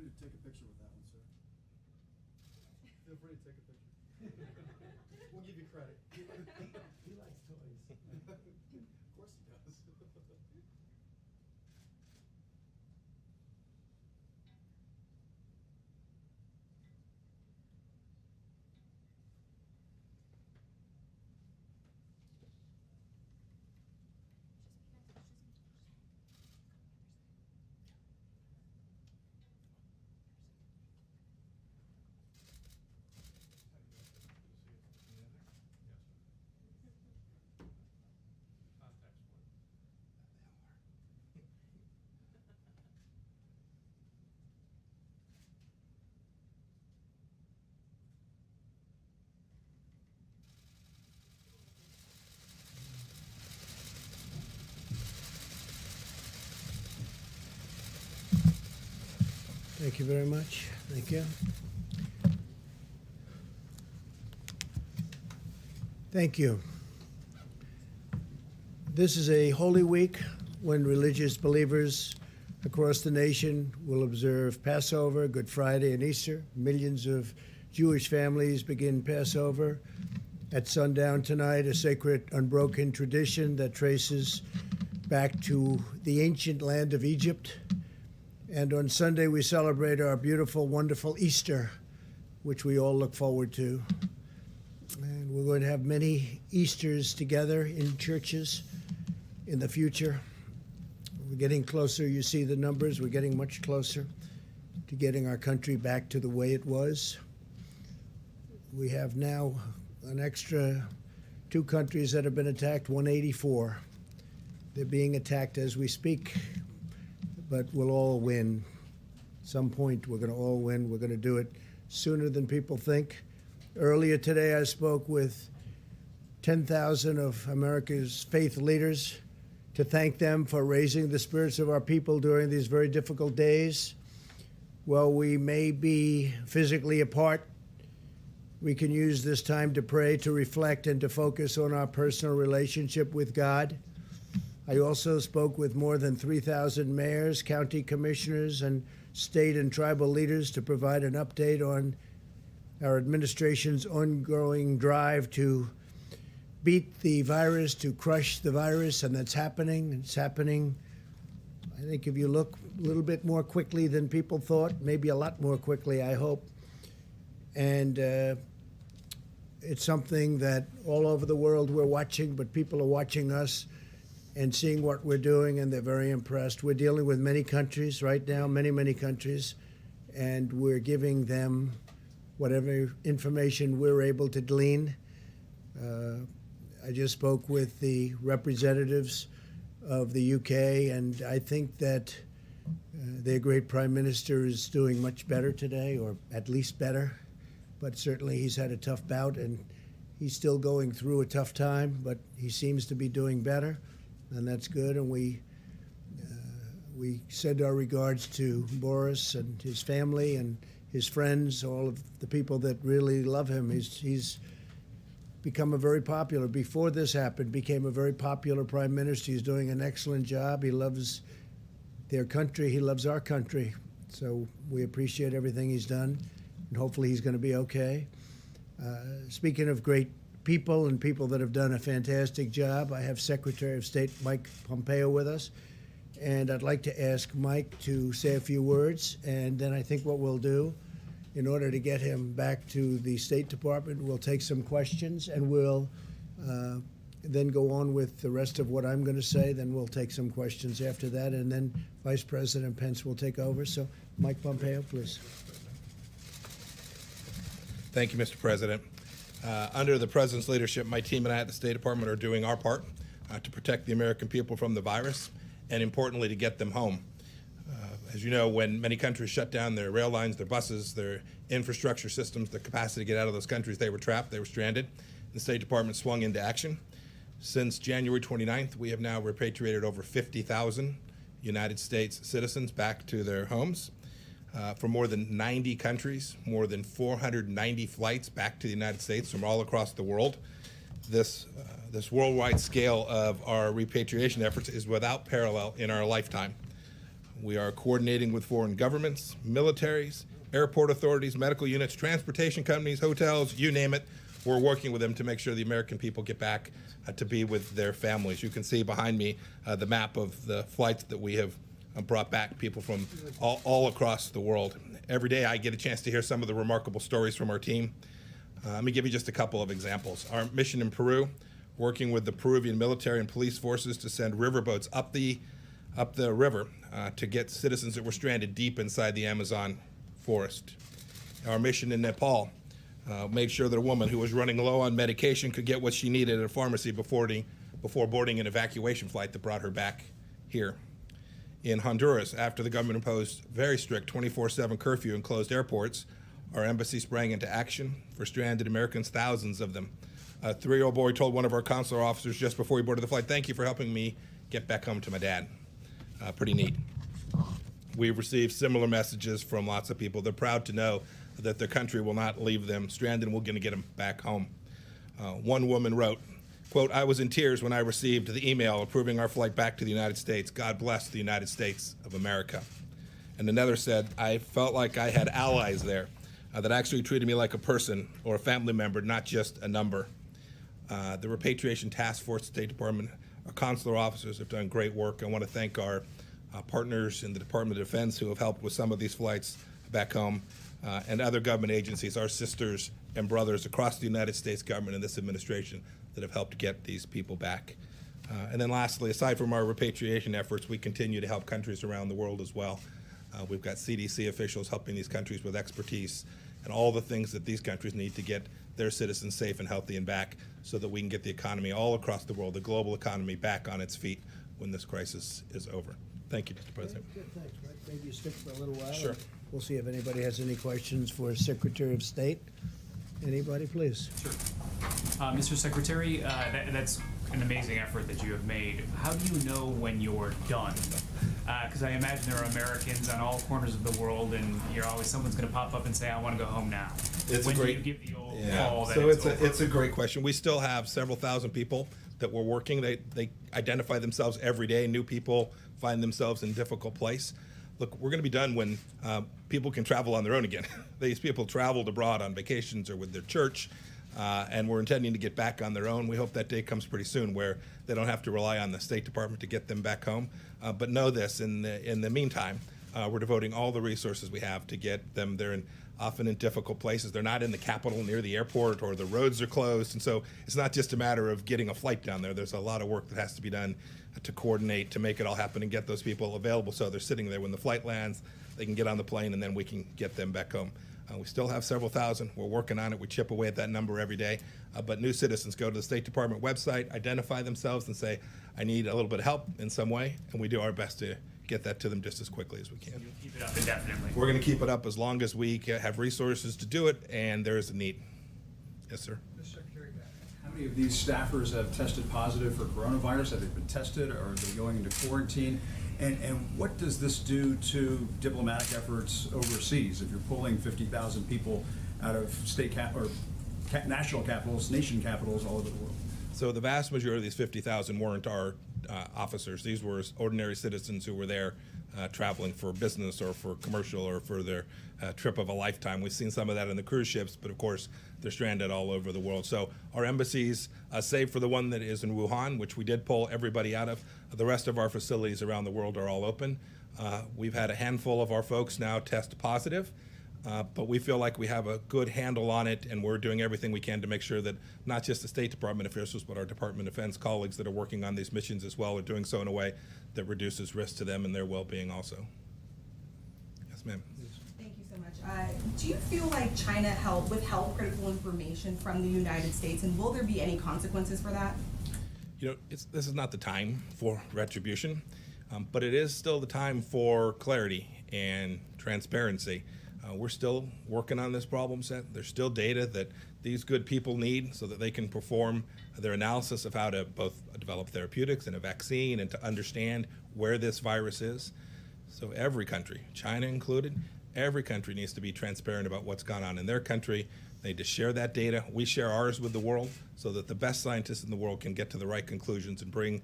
to take a picture with that one, sir. Feel free to take a picture. We'll give you credit. He likes toys. Of course he does. Thank you very much. Thank you. Thank you. This is a holy week when religious believers across the nation will observe Passover, Good Friday, and Easter. Millions of Jewish families begin Passover at sundown tonight, a sacred, unbroken tradition that traces back to the ancient land of Egypt. And on Sunday, we celebrate our beautiful, wonderful Easter, which we all look forward to. And we're going to have many Easters together in churches in the future. We're getting closer. You see the numbers. We're getting much closer to getting our country back to the way it was. We have now an extra 2 countries that have been attacked, 184. They're being attacked as we speak. But we'll all win. At some point, we're going to all win. We're going to do it sooner than people think. Earlier today, I spoke with 10,000 of America's faith leaders to thank them for raising the spirits of our people during these very difficult days. While we may be physically apart, we can use this time to pray, to reflect, and to focus on our personal relationship with God. I also spoke with more than 3,000 mayors, county commissioners, and state and tribal leaders to provide an update on our administration's ongoing drive to beat the virus, to crush the virus, and that's happening. It's happening, I think, if you look a little bit more quickly than people thought, maybe a lot more quickly, I hope. And it's something that all over the world we're watching, but people are watching us and seeing what we're doing, and they're very impressed. We're dealing with many countries right now, many countries, and we're giving them whatever information we're able to glean. I just spoke with the representatives of the UK, and I think that their great Prime Minister is doing much better today, or at least better, but certainly he's had a tough bout, and he's still going through a tough time, but he seems to be doing better. And that's good, and we send our regards to Boris and his family and his friends, all of the people that really love him. He's become a very popular, before this happened, became a very popular prime minister. He's doing an excellent job. He loves their country. He loves our country. So we appreciate everything he's done, and hopefully he's going to be okay. Speaking of great people and people that have done a fantastic job, I have Secretary of State Mike Pompeo with us, and I'd like to ask Mike to say a few words, and then I think what we'll do, in order to get him back to the State Department, we'll take some questions, and we'll then go on with the rest of what I'm going to say. Then we'll take some questions after that, and then Vice President Pence will take over. So, Mike Pompeo, please. Thank you, Mr. President. Under the President's leadership, my team and I at the State Department are doing our part to protect the American people from the virus, and importantly, to get them home. As you know, when many countries shut down their rail lines, their buses, their infrastructure systems, their capacity to get out of those countries, they were trapped, they were stranded. The State Department swung into action. Since January 29th, we have now repatriated over 50,000 United States citizens back to their homes. For more than 90 countries, more than 490 flights back to the United States from all across the world. This worldwide scale of our repatriation efforts is without parallel in our lifetime. We are coordinating with foreign governments, militaries, airport authorities, medical units, transportation companies, hotels, you name it. We're working with them to make sure the American people get back to be with their families. You can see behind me the map of the flights that we have brought back people from all across the world. Every day I get a chance to hear some of the remarkable stories from our team. Let me give you just a couple of examples. Our mission in Peru, working with the Peruvian military and police forces to send riverboats up the river to get citizens that were stranded deep inside the Amazon forest. Our mission in Nepal made sure that a woman who was running low on medication could get what she needed at a pharmacy before boarding an evacuation flight that brought her back here. In Honduras, after the government imposed very strict 24/7 curfew and closed airports, our embassy sprang into action for stranded Americans, thousands of them. A 3-year-old boy told one of our consular officers just before he boarded the flight, "Thank you for helping me get back home to my dad." Pretty neat. We've received similar messages from lots of people. They're proud to know that their country will not leave them stranded and we're going to get them back home. One woman wrote, quote, "I was in tears when I received the email approving our flight back to the United States. God bless the United States of America." And another said, "I felt like I had allies there that actually treated me like a person or a family member, not just a number." The Repatriation Task Force, State Department, our consular officers have done great work. I want to thank our partners in the Department of Defense who have helped with some of these flights back home, and other government agencies, our sisters and brothers across the United States government and this administration that have helped get these people back. And then lastly, aside from our repatriation efforts, we continue to help countries around the world as well. We've got CDC officials helping these countries with expertise and all the things that these countries need to get their citizens safe and healthy and back so that we can get the economy all across the world, the global economy, back on its feet when this crisis is over. Thank you, Mr. President. Good, thanks, Mike. Maybe you stick for a little while. Sure. and We'll see if anybody has any questions for Secretary of State. Anybody, please? Sure. Mr. Secretary, that's an amazing effort that you have made. How do you know when you're done? Because I imagine there are Americans on all corners of the world, and someone's going to pop up and say, "I want to go home now." It's when a great, do you give the old yeah. call that So it's it's a over? great question. We still have several thousand people that we're working. They identify themselves every day. New people find themselves in a difficult place. Look, we're going to be done when people can travel on their own again. These people traveled abroad on vacations or with their church, and we're intending to get back on their own. We hope that day comes pretty soon where they don't have to rely on the State Department to get them back home. But know this, in the meantime, we're devoting all the resources we have to get them there, often in difficult places. They're not in the capital near the airport, or the roads are closed. And so it's not just a matter of getting a flight down there. There's a lot of work that has to be done to coordinate, to make it all happen and get those people available so they're sitting there when the flight lands, they can get on the plane, and then we can get them back home. We still have several thousand. We're working on it. We chip away at that number every day. But new citizens go to the State Department website, identify themselves, and say, "I need a little bit of help in some way," and we do our best to get that to them just as quickly as we can. You'll keep it up indefinitely. We're going to keep it up as long as we have resources to do it, and there is a need. Yes, sir. Mr. Secretary, how many of these staffers have tested positive for coronavirus? Have they been tested, or are they going into quarantine? And what does this do to diplomatic efforts overseas? If you're pulling 50,000 people out of national capitals, nation capitals all over the world. So the vast majority of these 50,000 weren't our officers. These were ordinary citizens who were there traveling for business or for commercial or for their trip of a lifetime. We've seen some of that in the cruise ships, but of course they're stranded all over the world. So our embassies, save for the one that is in Wuhan, which we did pull everybody out of, the rest of our facilities around the world are all open. We've had a handful of our folks now test positive. But we feel like we have a good handle on it, and we're doing everything we can to make sure that not just the State Department officials, but our Department of Defense colleagues that are working on these missions as well are doing so in a way that reduces risk to them and their well-being also. Yes, ma'am. Thank you so much. Do you feel like China withheld critical information from the United States, and will there be any consequences for that? You know, this is not the time for retribution, but it is still the time for clarity and transparency. We're still working on this problem set. There's still data that these good people need so that they can perform their analysis of how to both develop therapeutics and a vaccine and to understand where this virus is. So every country, China included, every country needs to be transparent about what's gone on in their country. They need to share that data. We share ours with the world so that the best scientists in the world can get to the right conclusions and bring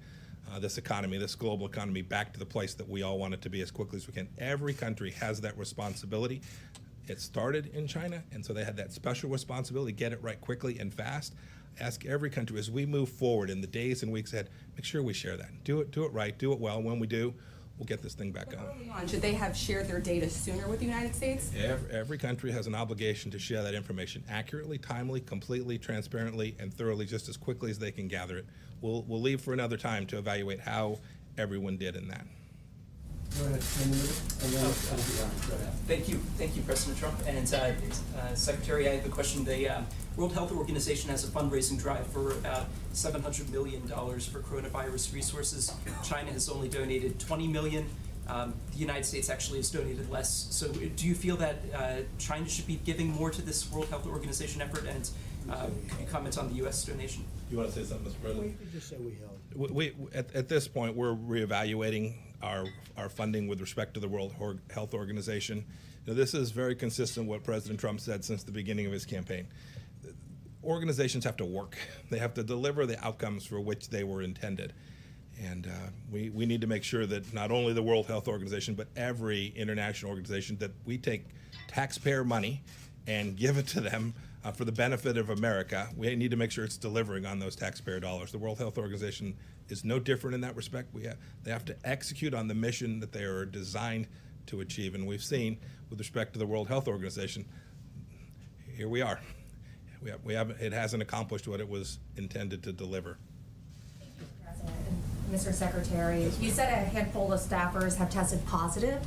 this economy, this global economy, back to the place that we all want it to be as quickly as we can. Every country has that responsibility. It started in China, and so they had that special responsibility to get it right quickly and fast. Ask every country as we move forward in the days and weeks ahead, make sure we share that. Do it right, do it well. When we do, we'll get this thing back But going. early on, should they have shared their data sooner with the United States? Every country has an obligation to share that information accurately, timely, completely, transparently, and thoroughly, just as quickly as they can gather it. We'll leave for another time to evaluate how everyone did in that. Go ahead, Thank you, President Trump. And Secretary, I have a question. The World Health Organization has a fundraising drive for about $700 million for coronavirus resources. China has only donated $20 million. The United States actually has donated less. So do you feel that China should be giving more to this World Health Organization effort? And could you comment on the U.S. donation? You want to say something, Mr. Well, President? you could just say we held. At this point, we're reevaluating our funding with respect to the World Health Organization. Now, this is very consistent with what President Trump said since the beginning of his campaign. Organizations have to work. They have to deliver the outcomes for which they were intended. And we need to make sure that not only the World Health Organization, but every international organization, that we take taxpayer money and give it to them for the benefit of America. We need to make sure it's delivering on those taxpayer dollars. The World Health Organization is no different in that respect. They have to execute on the mission that they are designed to achieve. And we've seen, with respect to the World Health Organization, here we are. It hasn't accomplished what it was intended to deliver. President and Mr. Secretary, you said a handful of staffers have tested positive.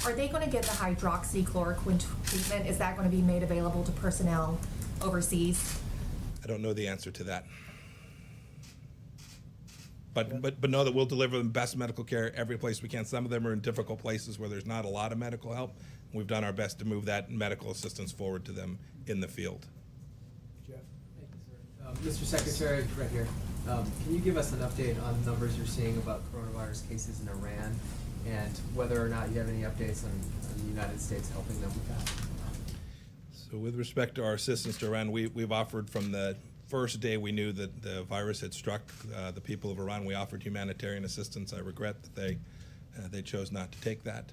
Are they going to get the hydroxychloroquine treatment? Is that going to be made available to personnel overseas? I don't know the answer to that. But know that we'll deliver the best medical care every place we can. Some of them are in difficult places where there's not a lot of medical help. We've done our best to move that medical assistance forward to them in the field. Jeff? Thank you, sir. Mr. Secretary, right here, can you give us an update on numbers you're seeing about coronavirus cases in Iran, and whether or not you have any updates on the United States helping them with that? So with respect to our assistance to Iran, we've offered from the first day we knew that the virus had struck the people of Iran, we offered humanitarian assistance. I regret that they chose not to take that.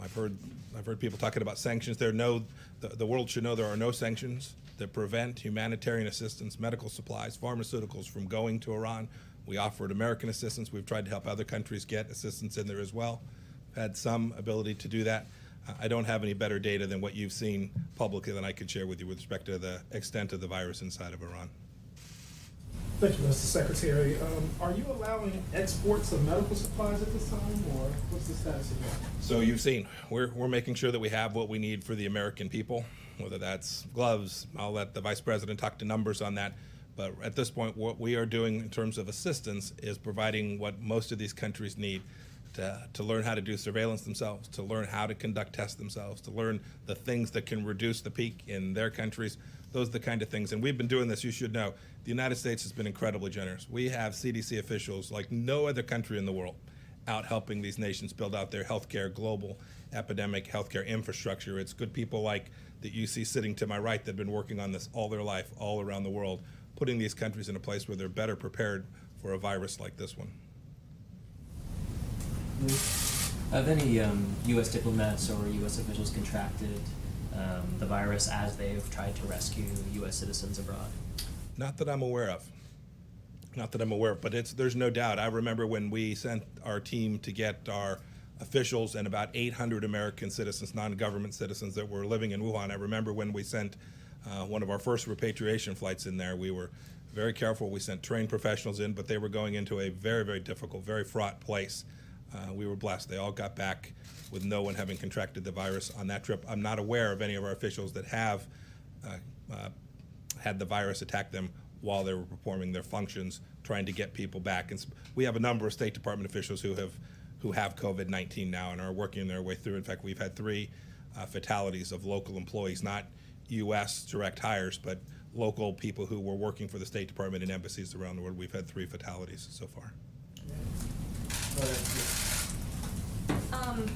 I've heard people talking about sanctions. The world should know there are no sanctions that prevent humanitarian assistance, medical supplies, pharmaceuticals from going to Iran. We offered American assistance. We've tried to help other countries get assistance in there as well. We've had some ability to do that. I don't have any better data than what you've seen publicly than I could share with you with respect to the extent of the virus inside of Iran. Thank you, Mr. Secretary. Are you allowing exports of medical supplies at this time, or what's the status of that? So you've seen, we're making sure that we have what we need for the American people, whether that's gloves. I'll let the Vice President talk to numbers on that. But at this point, what we are doing in terms of assistance is providing what most of these countries need to learn how to do surveillance themselves, to learn how to conduct tests themselves, to learn the things that can reduce the peak in their countries. Those are the kind of things. And we've been doing this, you should know. The United States has been incredibly generous. We have CDC officials like no other country in the world out helping these nations build out their healthcare, global epidemic healthcare infrastructure. It's good people like that you see sitting to my right that have been working on this all their life, all around the world, putting these countries in a place where they're better prepared for a virus like this one. Have any U.S. diplomats or U.S. officials contracted the virus as they've tried to rescue U.S. citizens abroad? Not that I'm aware of. Not that I'm aware of, but there's no doubt. I remember when we sent our team to get our officials and about 800 American citizens, non-government citizens that were living in Wuhan. I remember when we sent one of our first repatriation flights in there, we were very careful. We sent trained professionals in, but they were going into a very, very difficult, very fraught place. We were blessed. They all got back with no one having contracted the virus on that trip. I'm not aware of any of our officials that have had the virus attack them while they were performing their functions, trying to get people back. And we have a number of State Department officials who have COVID-19 now and are working their way through. In fact, we've had 3 fatalities of local employees, not U.S. direct hires, but local people who were working for the State Department and embassies around the world. We've had 3 fatalities so far.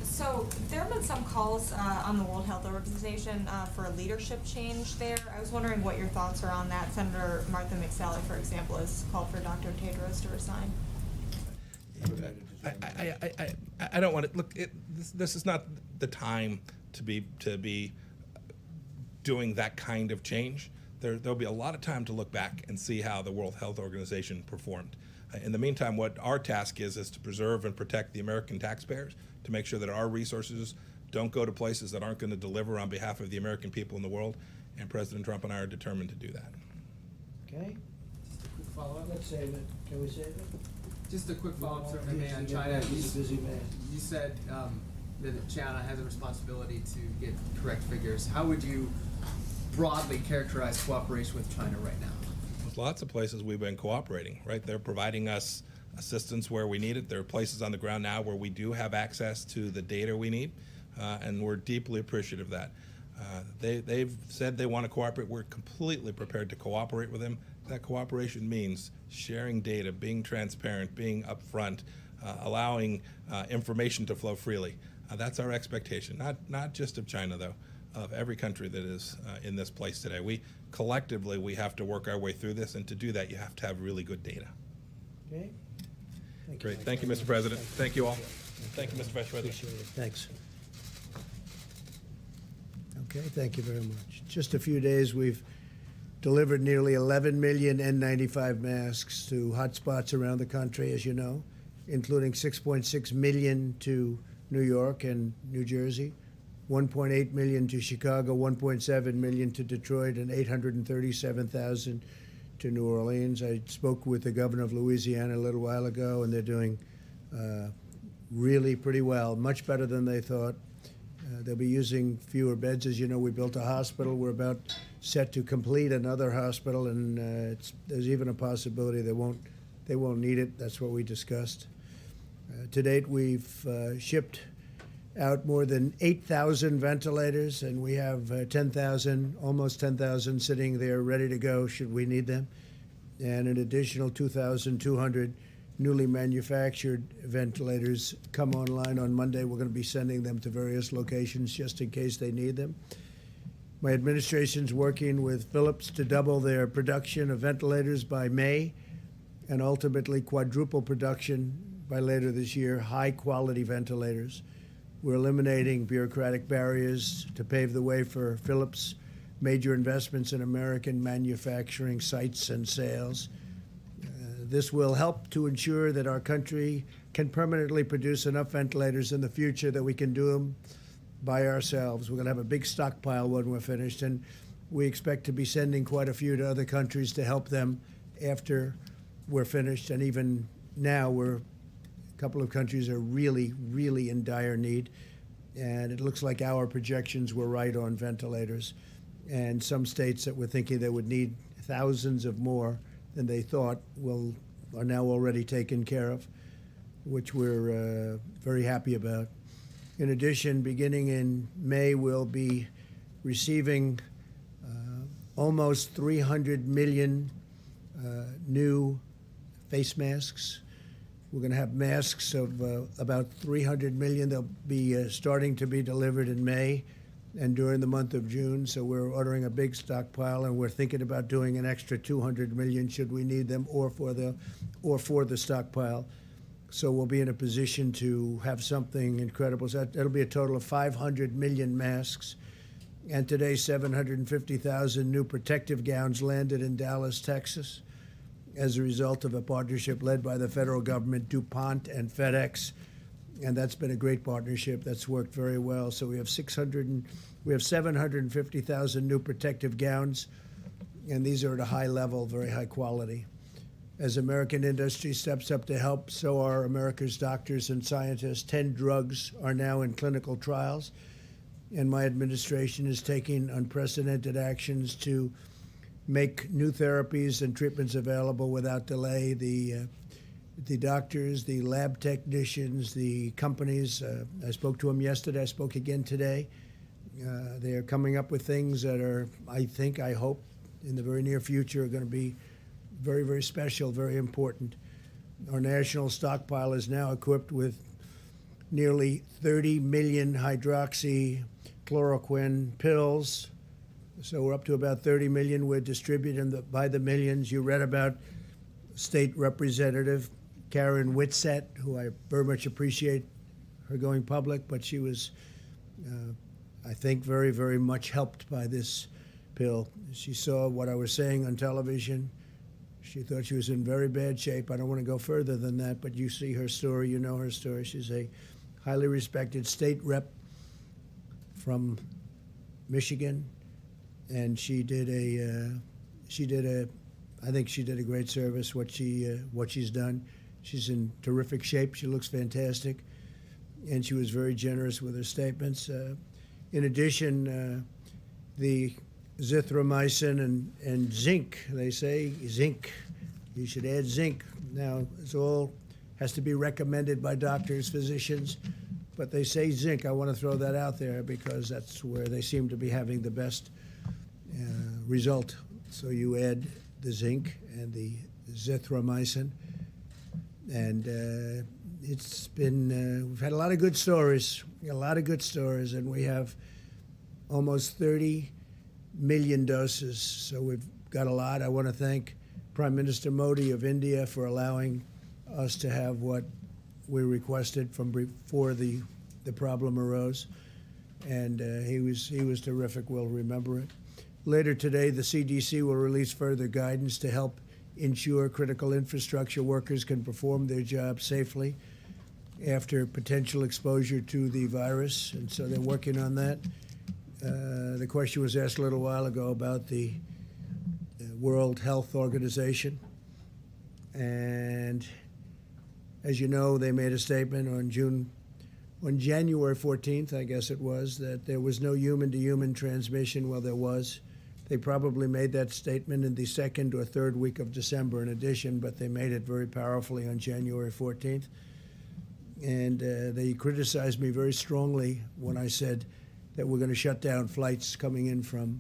So there have been some calls on the World Health Organization for a leadership change there. I was wondering what your thoughts are on that. Senator Martha McSally, for example, has called for Dr. Tedros to resign. I don't want to look. This is not the time to be doing that kind of change. There'll be a lot of time to look back and see how the World Health Organization performed. In the meantime, what our task is to preserve and protect the American taxpayers, to make sure that our resources don't go to places that aren't going to deliver on behalf of the American people in the world. And President Trump and I are determined to do that. Okay? Just a quick follow-up. Let's save it. Can we save it? Just a quick follow-up, sir, He's maybe on a China. busy man. You said that China has a responsibility to get correct figures. How would you broadly characterize cooperation with China right now? There's lots of places we've been cooperating, right? They're providing us assistance where we need it. There are places on the ground now where we do have access to the data we need, and we're deeply appreciative of that. They've said they want to cooperate. We're completely prepared to cooperate with them. That cooperation means sharing data, being transparent, being upfront, allowing information to flow freely. That's our expectation, not just of China, though, of every country that is in this place today. We have to work our way through this, and to do that, you have to have really good data. Okay? Great. Thank you, Mr. President. Thank you all. Thank you, Mr. Vice President. Appreciate it. Thanks. Okay, thank you very much. Just a few days, we've delivered nearly 11 million N95 masks to hotspots around the country, as you know, including 6.6 million to New York and New Jersey, 1.8 million to Chicago, 1.7 million to Detroit, and 837,000 to New Orleans. I spoke with the governor of Louisiana a little while ago, and they're doing really pretty well, much better than they thought. They'll be using fewer beds. As you know, we built a hospital. We're about set to complete another hospital, and there's even a possibility they won't need it. That's what we discussed. To date, we've shipped out more than 8,000 ventilators, and we have almost 10,000 sitting there ready to go should we need them, and an additional 2,200 newly manufactured ventilators come online on Monday. We're going to be sending them to various locations just in case they need them. My administration's working with Philips to double their production of ventilators by May and ultimately quadruple production by later this year, high-quality ventilators. We're eliminating bureaucratic barriers to pave the way for Philips' major investments in American manufacturing sites and sales. This will help to ensure that our country can permanently produce enough ventilators in the future that we can do them by ourselves. We're going to have a big stockpile when we're finished, and we expect to be sending quite a few to other countries to help them after we're finished. And even now, a couple of countries are really, really in dire need, and it looks like our projections were right on ventilators. And some states that were thinking they would need thousands of more than they thought are now already taken care of, which we're very happy about. In addition, beginning in May, we'll be receiving almost 300 million new face masks. We're going to have masks of about 300 million. They'll be starting to be delivered in May and during the month of June. So we're ordering a big stockpile, and we're thinking about doing an extra 200 million should we need them, or for the stockpile. So we'll be in a position to have something incredible. So that'll be a total of 500 million masks. And today, 750,000 new protective gowns landed in Dallas, Texas, as a result of a partnership led by the federal government, DuPont, and FedEx. And that's been a great partnership. That's worked very well. So we have 750,000 new protective gowns, and these are at a high level, very high quality. As American industry steps up to help, so are America's doctors and scientists. 10 drugs are now in clinical trials, and my administration is taking unprecedented actions to make new therapies and treatments available without delay. The doctors, the lab technicians, the companies, I spoke to them yesterday, I spoke again today. They are coming up with things that are, I hope, in the very near future are going to be very, very special, very important. Our national stockpile is now equipped with nearly 30 million hydroxychloroquine pills. So we're up to about 30 million. We're distributing by the millions. You read about State Representative Karen Whitsett, who I very much appreciate her going public, but she was, I think, very, very much helped by this pill. She saw what I was saying on television. She thought she was in very bad shape. I don't want to go further than that, but you see her story, you know her story. She's a highly respected state rep from Michigan, and I think she did a great service, what she's done. She's in terrific shape. She looks fantastic, and she was very generous with her statements. In addition, the zithromycin and zinc, they say zinc. You should add zinc. Now, it's all has to be recommended by doctors, physicians, but they say zinc. I want to throw that out there because that's where they seem to be having the best result. So you add the zinc and the zithromycin, and it's been, we've had a lot of good stories, and we have almost 30 million doses, so we've got a lot. I want to thank Prime Minister Modi of India for allowing us to have what we requested from before the problem arose, and he was terrific. We'll remember it. Later today, the CDC will release further guidance to help ensure critical infrastructure workers can perform their jobs safely after potential exposure to the virus, and so they're working on that. The question was asked a little while ago about the World Health Organization, and as you know, they made a statement on January 14th, I guess it was, that there was no human-to-human transmission. Well, there was. They probably made that statement in the second or third week of December in addition, but they made it very powerfully on January 14th. And they criticized me very strongly when I said that we're going to shut down flights coming in from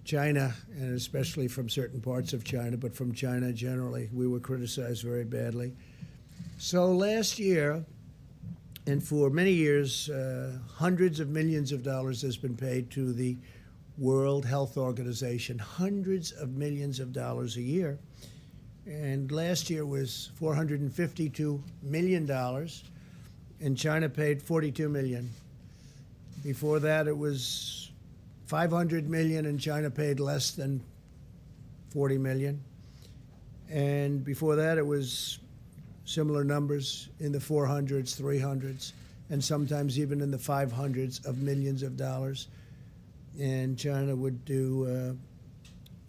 China, and especially from certain parts of China, but from China generally. We were criticized very badly. So last year, and for many years, hundreds of millions of dollars has been paid to the World Health Organization, hundreds of millions of dollars a year. And last year was $452 million, and China paid $42 million. Before that, it was $500 million, and China paid less than $40 million. And before that, it was similar numbers in the 400s, 300s, and sometimes even in the 500s of millions of dollars. And China would do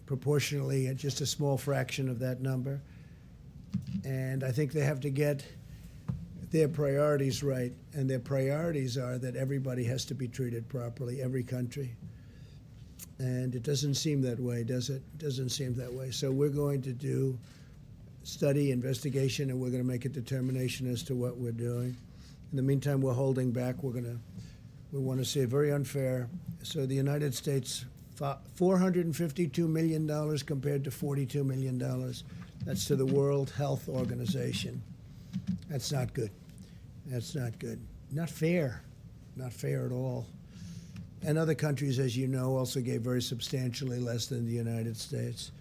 proportionally just a small fraction of that number. And I think they have to get their priorities right. And their priorities are that everybody has to be treated properly, every country. And it doesn't seem that way, does it? It doesn't seem that way. So we're going to do study, investigation, and we're going to make a determination as to what we're doing. In the meantime, we're holding back. We want to say very unfair. So the United States, $452 million compared to $42 million. That's to the World Health Organization. That's not good. That's not good. Not fair. Not fair at all. And other countries, as you know, also gave very substantially less than the United States.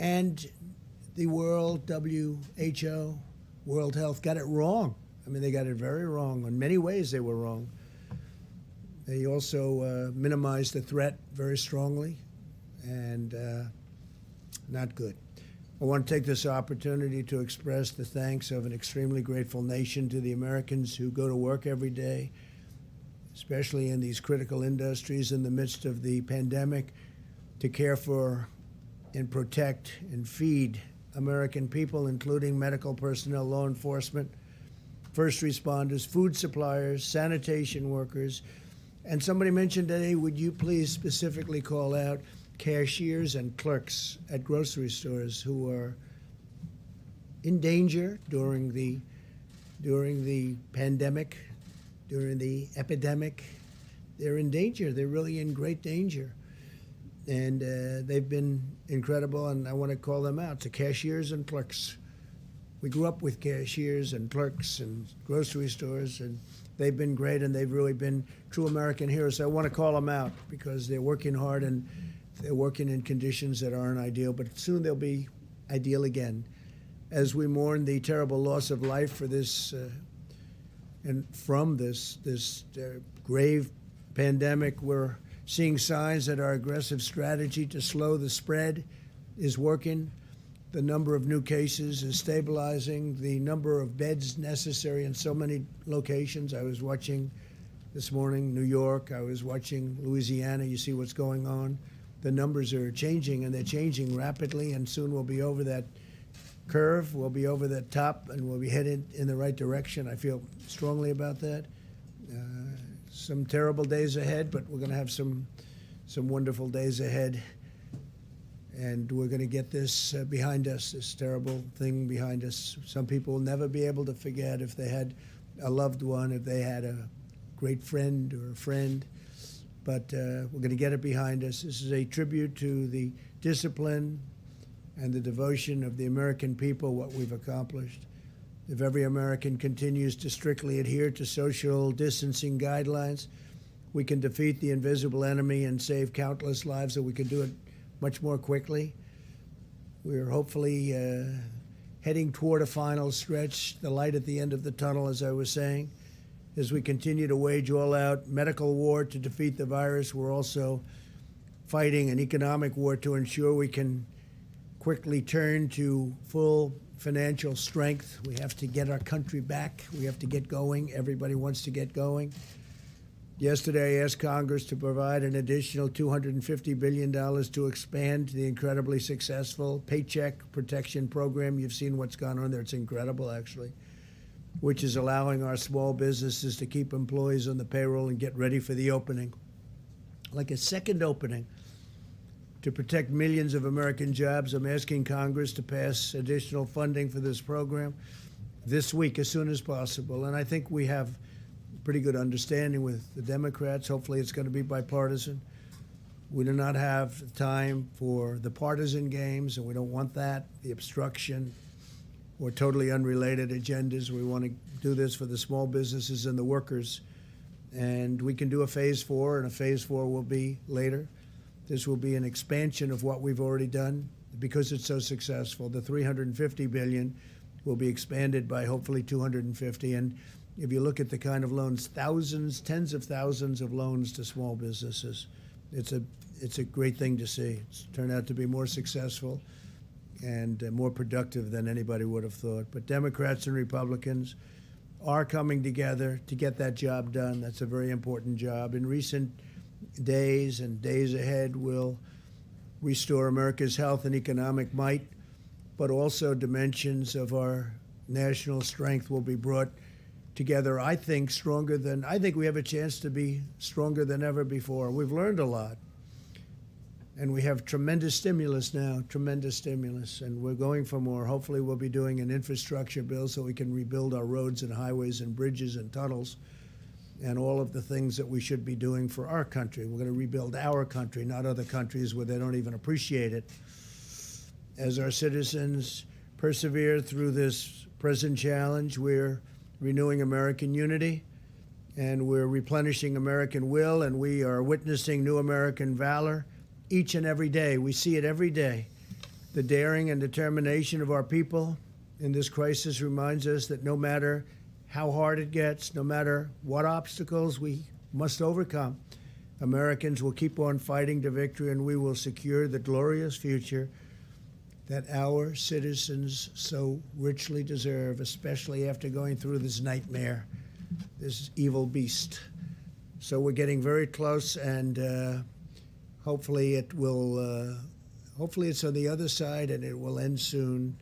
And the World WHO, World Health, got it wrong. I mean, they got it very wrong. In many ways, they were wrong. They also minimized the threat very strongly, and not good. I want to take this opportunity to express the thanks of an extremely grateful nation to the Americans who go to work every day, especially in these critical industries in the midst of the pandemic, to care for and protect and feed American people, including medical personnel, law enforcement, first responders, food suppliers, sanitation workers. And somebody mentioned today, would you please specifically call out cashiers and clerks at grocery stores who are in danger during the pandemic, during the epidemic. They're in danger. They're really in great danger. And they've been incredible, and I want to call them out, to cashiers and clerks. We grew up with cashiers and clerks and grocery stores, and they've been great, and they've really been true American heroes. So I want to call them out because they're working hard, and they're working in conditions that aren't ideal, but soon they'll be ideal again. as we mourn the terrible loss of life for this and from this grave pandemic, we're seeing signs that our aggressive strategy to slow the spread is working. The number of new cases is stabilizing. The number of beds necessary in so many locations. I was watching this morning New York. I was watching Louisiana. You see what's going on. The numbers are changing, and they're changing rapidly, and soon we'll be over that curve. We'll be over that top, and we'll be headed in the right direction. I feel strongly about that. Some terrible days ahead, but we're going to have some wonderful days ahead. And we're going to get this behind us, this terrible thing behind us. Some people will never be able to forget if they had a loved one, if they had a great friend or a friend. But we're going to get it behind us. This is a tribute to the discipline and the devotion of the American people, what we've accomplished. If every American continues to strictly adhere to social distancing guidelines, we can defeat the invisible enemy and save countless lives, so we can do it much more quickly. We're hopefully heading toward a final stretch, the light at the end of the tunnel, as I was saying. As we continue to wage all-out medical war to defeat the virus, we're also fighting an economic war to ensure we can quickly turn to full financial strength. We have to get our country back. We have to get going. Everybody wants to get going. Yesterday, I asked Congress to provide an additional $250 billion to expand the incredibly successful Paycheck Protection Program. You've seen what's gone on there. It's incredible, actually, which is allowing our small businesses to keep employees on the payroll and get ready for the opening. Like a second opening to protect millions of American jobs. I'm asking Congress to pass additional funding for this program this week as soon as possible. And I think we have pretty good understanding with the Democrats. Hopefully it's going to be bipartisan. We do not have time for the partisan games, and we don't want that, the obstruction or totally unrelated agendas. We want to do this for the small businesses and the workers. And we can do a phase 4, and a phase 4 will be later. This will be an expansion of what we've already done because it's so successful. The $350 billion will be expanded by hopefully $250. And if you look at the kind of loans, thousands, tens of thousands of loans to small businesses, it's a great thing to see. It's turned out to be more successful and more productive than anybody would have thought. But Democrats and Republicans are coming together to get that job done. That's a very important job. In recent days and days ahead, will restore America's health and economic might, but also dimensions of our national strength will be brought together, I think we have a chance to be stronger than ever before. We've learned a lot. And we have tremendous stimulus now, tremendous stimulus. And we're going for more. Hopefully we'll be doing an infrastructure bill so we can rebuild our roads and highways and bridges and tunnels and all of the things that we should be doing for our country. We're going to rebuild our country, not other countries where they don't even appreciate it. As our citizens persevere through this present challenge, we're renewing American unity, and we're replenishing American will, and we are witnessing new American valor each and every day. We see it every day. The daring and determination of our people in this crisis reminds us that no matter how hard it gets, no matter what obstacles we must overcome, Americans will keep on fighting to victory, and we will secure the glorious future that our citizens so richly deserve, especially after going through this nightmare, this evil beast. So we're getting very close, and hopefully it will. Hopefully it's on the other side, and it will end soon.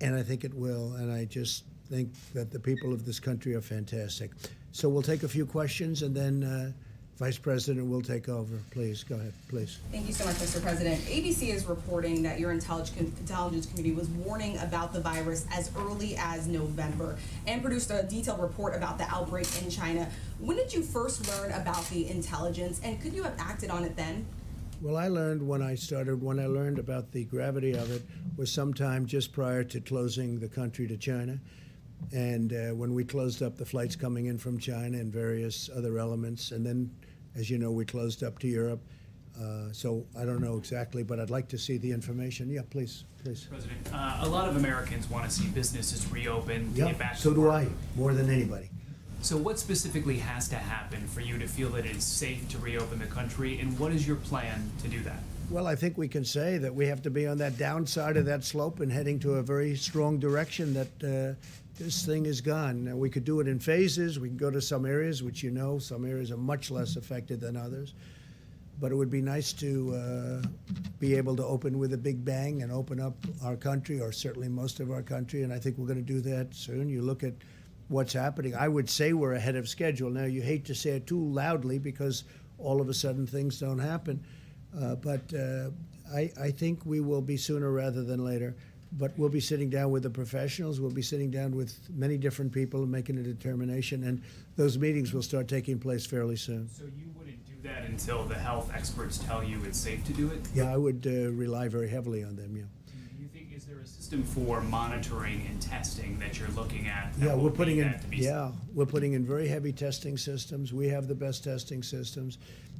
And I think it will. And I just think that the people of this country are fantastic. So we'll take a few questions, and then Vice President will take over. Please, go ahead, please. Thank you so much, Mr. President. ABC is reporting that your intelligence committee was warning about the virus as early as November and produced a detailed report about the outbreak in China. When did you first learn about the intelligence, and could you have acted on it then? Well, I learned when I learned about the gravity of it was sometime just prior to closing the country to China. And when we closed up the flights coming in from China and various other elements, and then, as you know, we closed up to Europe, So I don't know exactly, but I'd like to see the information. Yeah, please. President, a lot of Americans want to see businesses reopen, to Yeah, get back so to do work. I, more than anybody. So what specifically has to happen for you to feel that it is safe to reopen the country, and what is your plan to do that? Well, I think we can say that we have to be on that downside of that slope and heading to a very strong direction that this thing is gone. Now, we could do it in phases. We can go to some areas, which some areas are much less affected than others. But it would be nice to be able to open with a big bang and open up our country, or certainly most of our country, and I think we're going to do that soon. You look at what's happening. I would say we're ahead of schedule. Now, you hate to say it too loudly because all of a sudden things don't happen, but I think we will be sooner rather than later. But we'll be sitting down with the professionals. We'll be sitting down with many different people and making a determination, and those meetings will start taking place fairly soon. So you wouldn't do that until the health experts tell you it's safe to do it? Yeah, I would rely very heavily on them, yeah. Do you think, is there a system for monitoring and testing that you're looking at? that Yeah, will we're putting lead in, that to be we're putting in very heavy testing systems. We have the best testing systems.